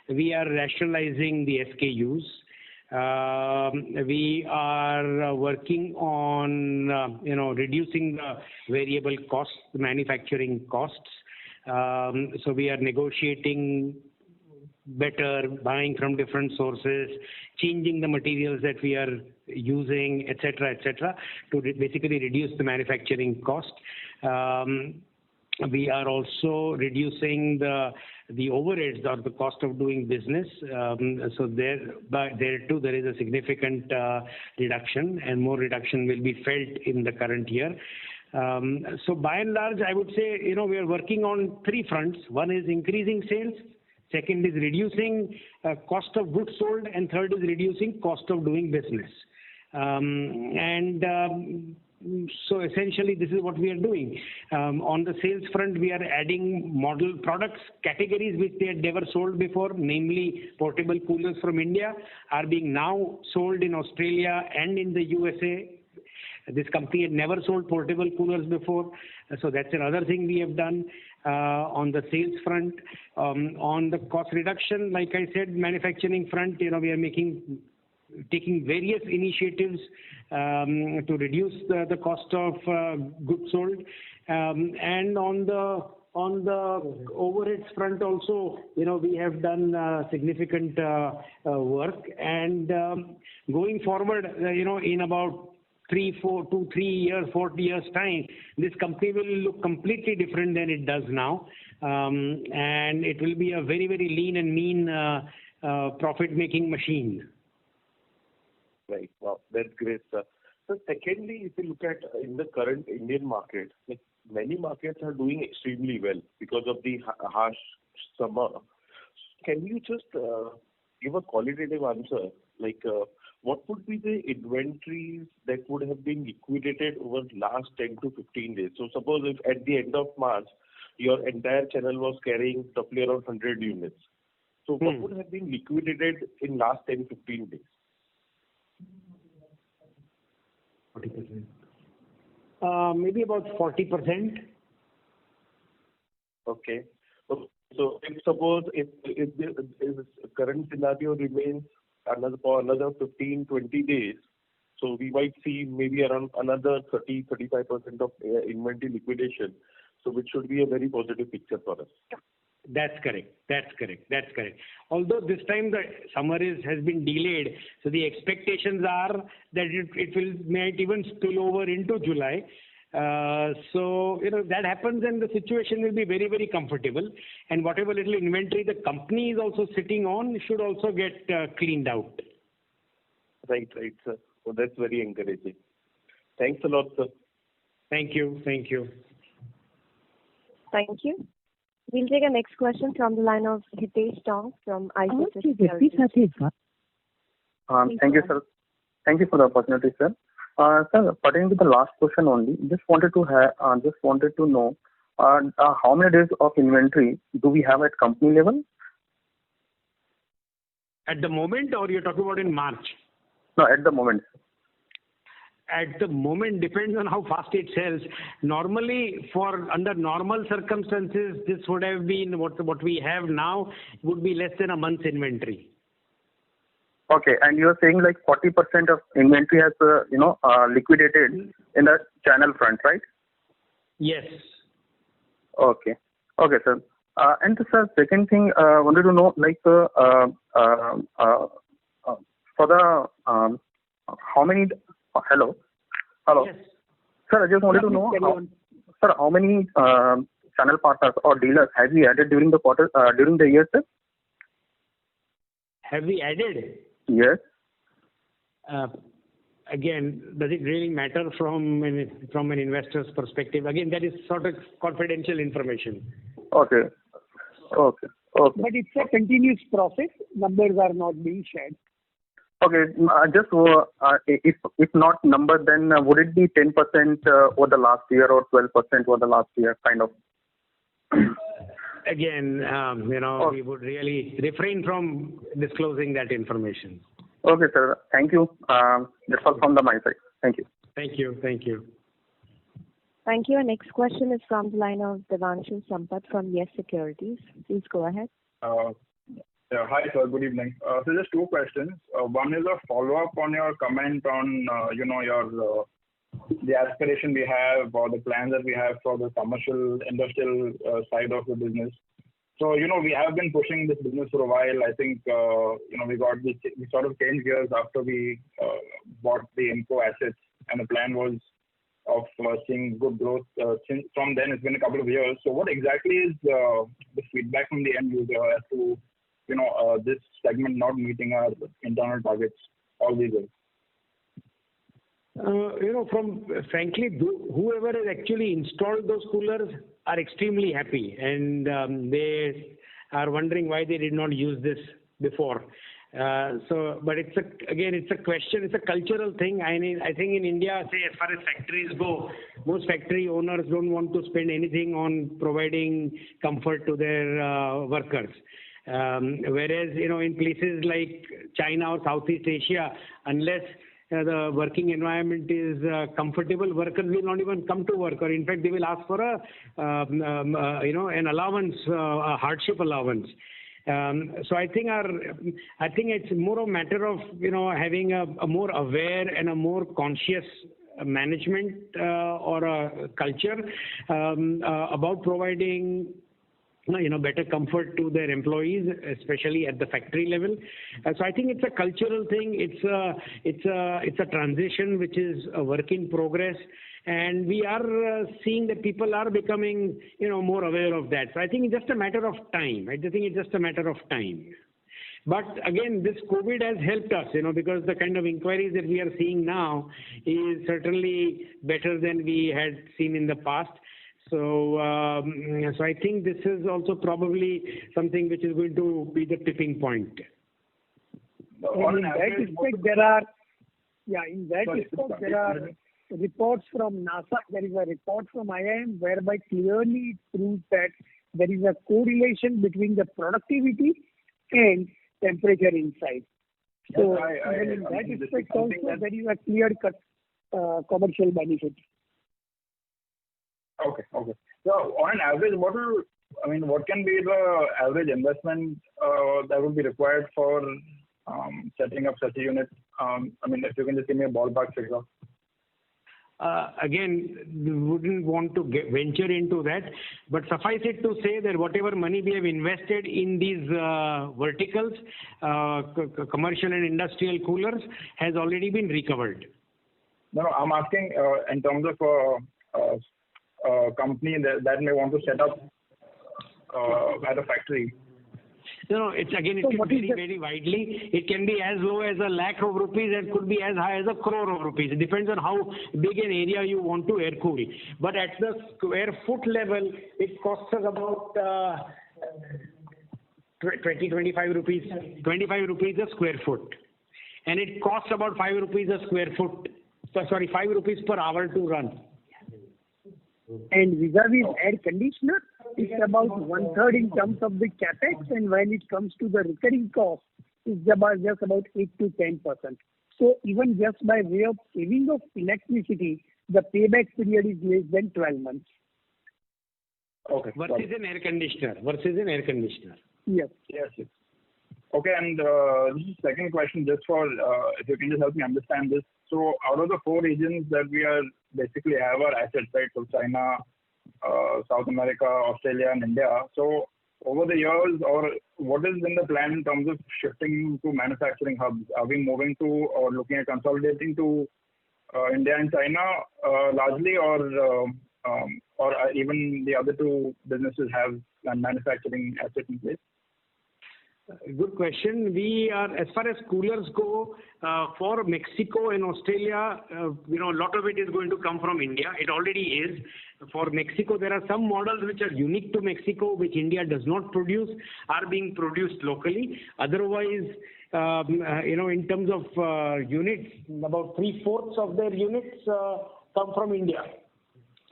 we are rationalizing the SKUs. We are working on reducing the variable costs, the manufacturing costs. So we are negotiating better, buying from different sources, changing the materials that we are using, etc., to basically reduce the manufacturing cost. We are also reducing the overheads or the cost of doing business. So there too there is a significant reduction, and more reduction will be felt in the current year. So by and large, I would say we are working on three fronts. One is increasing sales. Second is reducing cost of goods sold, and third is reducing cost of doing business. So essentially, this is what we are doing. On the sales front, we are adding model products, categories which they had never sold before, namely portable coolers from India, are being now sold in Australia and in the USA. This company had never sold portable coolers before, so that's another thing we have done on the sales front. On the cost reduction, like I said, manufacturing front, we are taking various initiatives to reduce the cost of goods sold, and on the overheads front also, we have done significant work, and going forward, in about 2, 3 years, 4 years time, this company will look completely different than it does now, and it will be a very, very lean and mean profit-making machine. Right. Wow, that's great, sir. So secondly, if you look at in the current Indian market, many markets are doing extremely well because of the harsh summer. Can you just give a qualitative answer, what would be the inventories that would have been liquidated over last 10 to 15 days? So suppose if at the end of March, your entire channel was carrying roughly around 100 units. So what would have been liquidated in last 10, 15 days? 40%. Maybe about 40%. Okay. So if suppose if the current scenario remains for another 15, 20 days, so we might see maybe around another 30-35% of inventory liquidation, so which should be a very positive picture for us. That's correct. Although this time the summer has been delayed, so the expectations are that it might even spill over into July. So that happens, and the situation will be very, very comfortable. And whatever little inventory the company is also sitting on should also get cleaned out. Right, sir. So that's very encouraging. Thanks a lot, sir. Thank you. Thank you. We'll take a next question from the line of Hitesh Tong from ICICI Securities. Thank you, sir. Thank you for the opportunity, sir. Sir, pertaining to the last question only, just wanted to know how many days of inventory do we have at company level? At the moment, or you're talking about in March? No, at the moment. At the moment, depends on how fast it sells. Normally, under normal circumstances, this would have been what we have now would be less than a month's inventory. Okay, and you're saying like 40% of inventory has liquidated in the channel front, right? Yes. Okay, sir. And sir, second thing, wanted to know for the how many. Hello. Yes. Sir, I just wanted to know how many channel partners or dealers have we added during the year, sir? Have we added? Yes. Again, does it really matter from an investor's perspective? Again, that is sort of confidential information. Okay. But it's a continuous process. Numbers are not being shared. Okay. Just if not number, then would it be 10% over the last year or 12% over the last year, kind of? Again, we would really refrain from disclosing that information. Okay, sir. Thank you. That's all from my side. Thank you. Thank you. Thank you. Our next question is from the line of Devanshu Sampat from Yes Securities. Please go ahead. Yeah, hi, sir. Good evening. So just two questions. One is a follow-up on your comment on, the aspiration we have or the plans that we have for the commercial industrial side of the business. So, we have been pushing this business for a while. I think, we sort of changed gears after we bought the Inco assets, and the plan was of seeing good growth. Since from then, it's been a couple of years. So what exactly is the feedback from the end user as to, this segment not meeting our internal targets all these years? Frankly, whoever has actually installed those coolers are extremely happy, and they are wondering why they did not use this before. But it's a question, it's a cultural thing. I think in India, say as far as factories go, most factory owners don't want to spend anything on providing comfort to their workers. Whereas, in places like China or Southeast Asia, unless the working environment is comfortable, workers will not even come to work, or in fact they will ask for an allowance, a hardship allowance. So I think it's more a matter of having a more aware and a more conscious management or a culture about providing better comfort to their employees, especially at the factory level. So I think it's a cultural thing. It's a transition which is a work in progress, and we are seeing that people are becoming more aware of that. So I think it's just a matter of time. But again, this COVID has helped us, because the kind of inquiries that we are seeing now is certainly better than we had seen in the past. So I think this is also probably something which is going to be the tipping point. In that respect, there are reports from NASA. There is a report from IIM whereby clearly it proves that there is a correlation between the productivity and temperature inside. So even in that respect also, there is a clear-cut commercial benefit. Okay. So on an average, what can be the average investment that would be required for setting up such a unit? If you can just give me a ballpark figure. Again, we wouldn't want to venture into that, but suffice it to say that whatever money we have invested in these verticals, commercial and industrial coolers, has already been recovered. No, I'm asking in terms of company that may want to set up at a factory. No, it's again, it can vary very widely. It can be as low as 1 lakh of rupees, and could be as high as 1 crore of rupees. It depends on how big an area you want to air cool. But at the square foot level, it costs us about 25 rupees. 25 rupees a square foot, and it costs about 5 rupees a square foot. 5 rupees per hour to run. And vis-a-vis air conditioner, it's about 1/3 in terms of the capex, and when it comes to the recurring cost, it's just about 8 to 10%. So even just by way of saving of electricity, the payback period is less than 12 months. Okay. Versus an air conditioner. Yes. Yes. Okay, and this is second question, just for if you can just help me understand this. So out of the 4 regions that we are basically have our assets, right? So China, South America, Australia, and India. So over the years, or what has been the plan in terms of shifting to manufacturing hubs? Are we moving to or looking at consolidating to India and China largely, or even the other 2 businesses have manufacturing assets in place? Good question. We are, as far as coolers go, for Mexico and Australia, a lot of it is going to come from India. It already is. For Mexico, there are some models which are unique to Mexico, which India does not produce, are being produced locally. Otherwise, in terms of units, about 3/4 of their units come from India.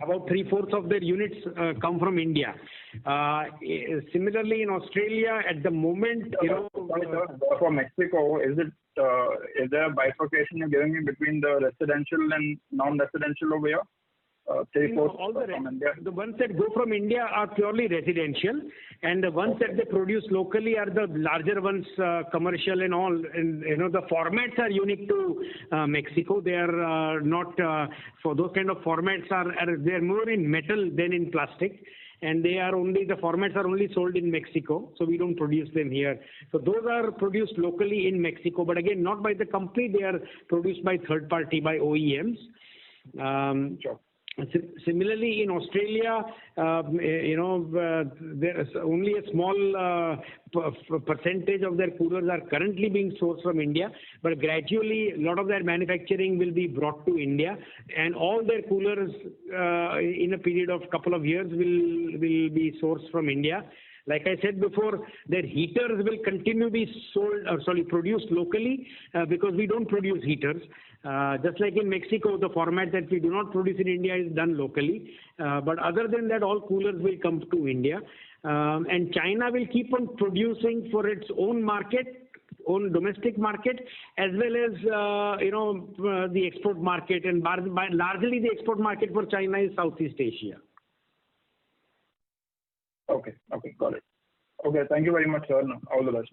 About 3/4 of their units come from India. Similarly, in Australia, at the moment, for Mexico, is there a bifurcation you're giving me between the residential and non-residential over here? The ones that go from India are purely residential, and the ones that they produce locally are the larger ones, commercial and all. And the formats are unique to Mexico. They are not for those kind of formats. They're more in metal than in plastic, and the formats are only sold in Mexico, so we don't produce them here. So those are produced locally in Mexico, but again, not by the company. They are produced by third party, by OEMs. Sure. Similarly, in Australia, there is only a small percentage of their coolers are currently being sourced from India, but gradually a lot of their manufacturing will be brought to India, and all their coolers in a period of couple of years will be sourced from India. Like I said before, their heaters will continue to be produced locally because we don't produce heaters. Just like in Mexico, the format that we do not produce in India is done locally. But other than that, all coolers will come to India. And China will keep on producing for its own market, own domestic market, as well as the export market. And largely the export market for China is Southeast Asia. Okay, got it. Okay, thank you very much, sir. All the best.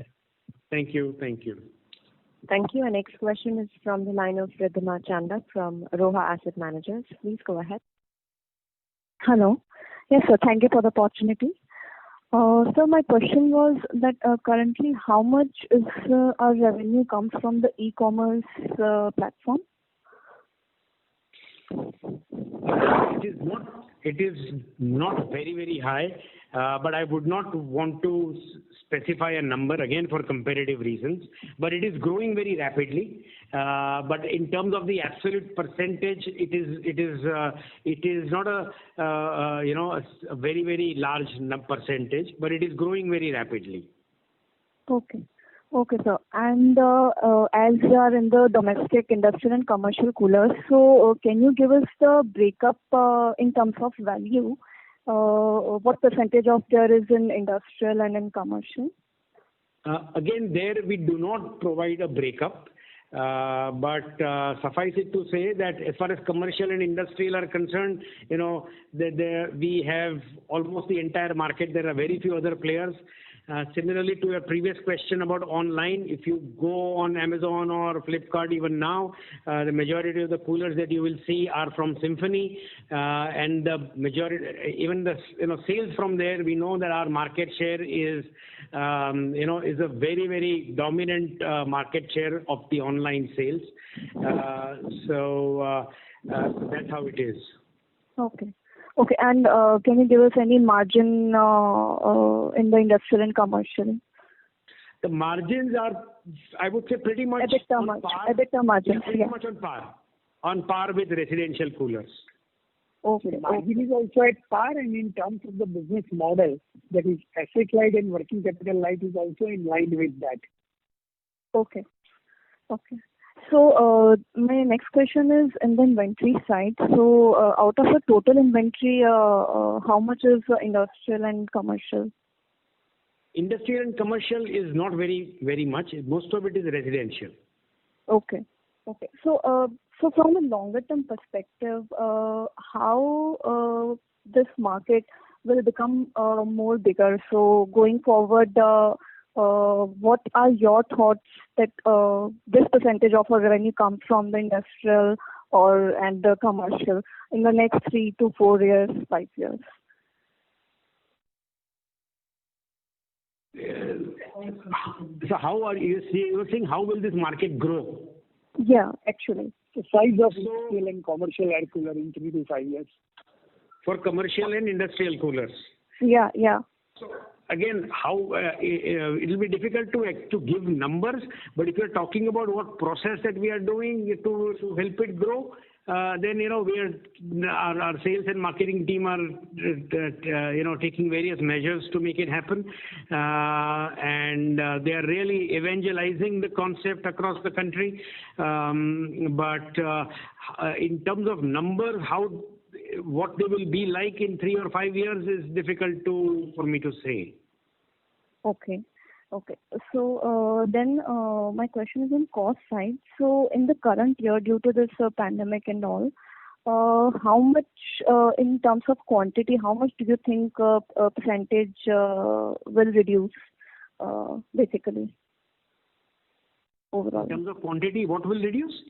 Thank you. Thank you. Our next question is from the line of Ridhima Chanda from Roha Asset Managers. Please go ahead. Hello. Yes, sir. Thank you for the opportunity. So my question was that currently how much is our revenue comes from the e-commerce platform? It is not very, very high, but I would not want to specify a number again for competitive reasons. But it is growing very rapidly. But in terms of the absolute percentage, it is not a very, very large percentage, but it is growing very rapidly. Okay, sir. And as we are in the domestic, industrial and commercial coolers, so can you give us the breakup in terms of value? What percentage of there is in industrial and in commercial? Again, there we do not provide a breakup. But suffice it to say that as far as commercial and industrial are concerned, we have almost the entire market. There are very few other players. Similarly to your previous question about online, if you go on Amazon or Flipkart even now, the majority of the coolers that you will see are from Symphony, and the majority, even the sales from there, we know that our market share is a very, very dominant market share of the online sales. So that's how it is. Okay, and can you give us any margin in the industrial and commercial? The margins are, I would say, pretty much on par. EBITDA margins, pretty much on par with residential coolers. Okay. The margin is also at par, and in terms of the business model, that is asset light and working capital light, is also in line with that. Okay. So my next question is in the inventory side. So out of the total inventory, how much is industrial and commercial? Industrial and commercial is not very much. Most of it is residential. Okay. So from a longer term perspective, how this market will become more bigger? So going forward, what are your thoughts that this percentage of our revenue comes from the industrial and the commercial in the next 3 to 4 years, 5 years? So how are you saying how will this market grow? Yeah, actually. The size of industrial and commercial air cooler in 3 to 5 years. For commercial and industrial coolers. Yeah. So again, how it will be difficult to give numbers, but if you're talking about what process that we are doing to help it grow, then our sales and marketing team are taking various measures to make it happen, and they are really evangelizing the concept across the country. But in terms of numbers, what they will be like in 3 or 5 years is difficult for me to say. Okay. So then my question is on cost side. So in the current year, due to this pandemic and all, how much in terms of quantity, how much do you think percentage will reduce basically overall? In terms of quantity, what will reduce?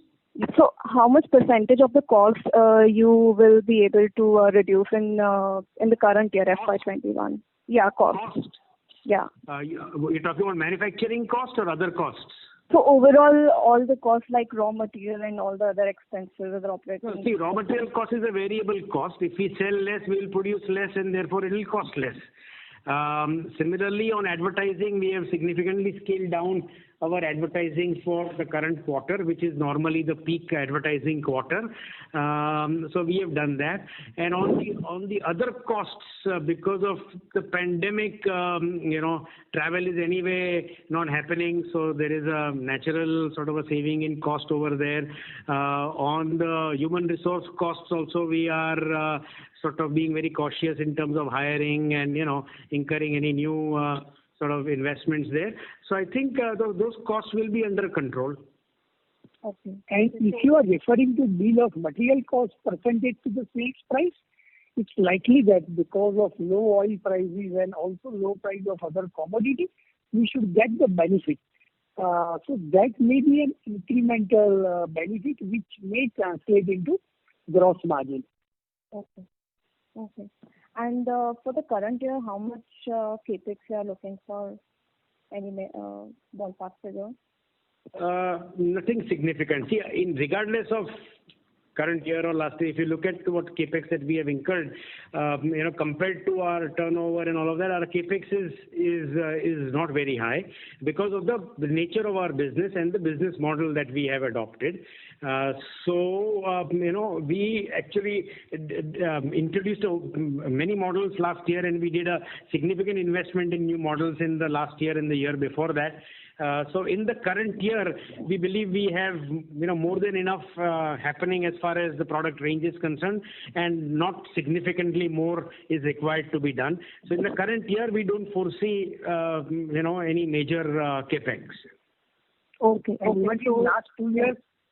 So how much percentage of the cost you will be able to reduce in the current year, FY21? Yeah, cost. Yeah. You're talking about manufacturing cost or other costs? So overall, all the costs like raw material and all the other expenses, other operating. See, raw material cost is a variable cost. If we sell less, we will produce less, and therefore it will cost less. Similarly, on advertising, we have significantly scaled down our advertising for the current quarter, which is normally the peak advertising quarter. So we have done that. And on the other costs, because of the pandemic, travel is anyway not happening, so there is a natural sort of a saving in cost over there. On the human resource costs also, we are sort of being very cautious in terms of hiring and incurring any new sort of investments there. So I think those costs will be under control. Okay. And if you are referring to bill of material cost percentage to the sales price, it's likely that because of low oil prices and also low price of other commodities, we should get the benefit. So that may be an incremental benefit which may translate into gross margin. Okay. And for the current year, how much capex you are looking for? Any ballpark figure? Nothing significant. See, regardless of current year or last year, if you look at what capex that we have incurred, compared to our turnover and all of that, our capex is not very high because of the nature of our business and the business model that we have adopted. We actually introduced many models last year, and we did a significant investment in new models in the last year and the year before that. So in the current year, we believe we have more than enough happening as far as the product range is concerned, and not significantly more is required to be done. So in the current year, we don't foresee any major capex. Okay. And even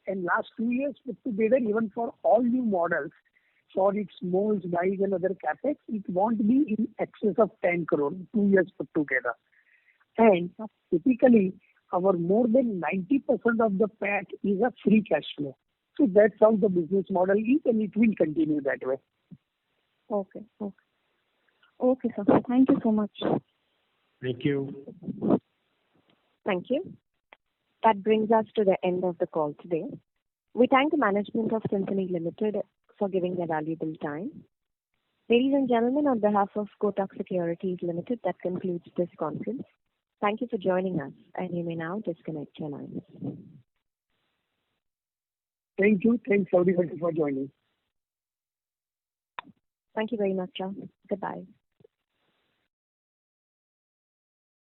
in last 2 years put together, even for all new models, for its molds, dies and other capex, it won't be in excess of 10 crore, 2 years put together. And typically, our more than 90% of the PAT is a free cash flow. So that's how the business model is, and it will continue that way. Okay, sir. Thank you so much. Thank you. Thank you. That brings us to the end of the call today. We thank the management of Symphony Ltd for giving their valuable time. Ladies and gentlemen, on behalf of Kotak Securities Limited, that concludes this conference. Thank you for joining us, and you may now disconnect your lines. Thank you. Thanks everybody for joining. Thank you very much, John. Goodbye.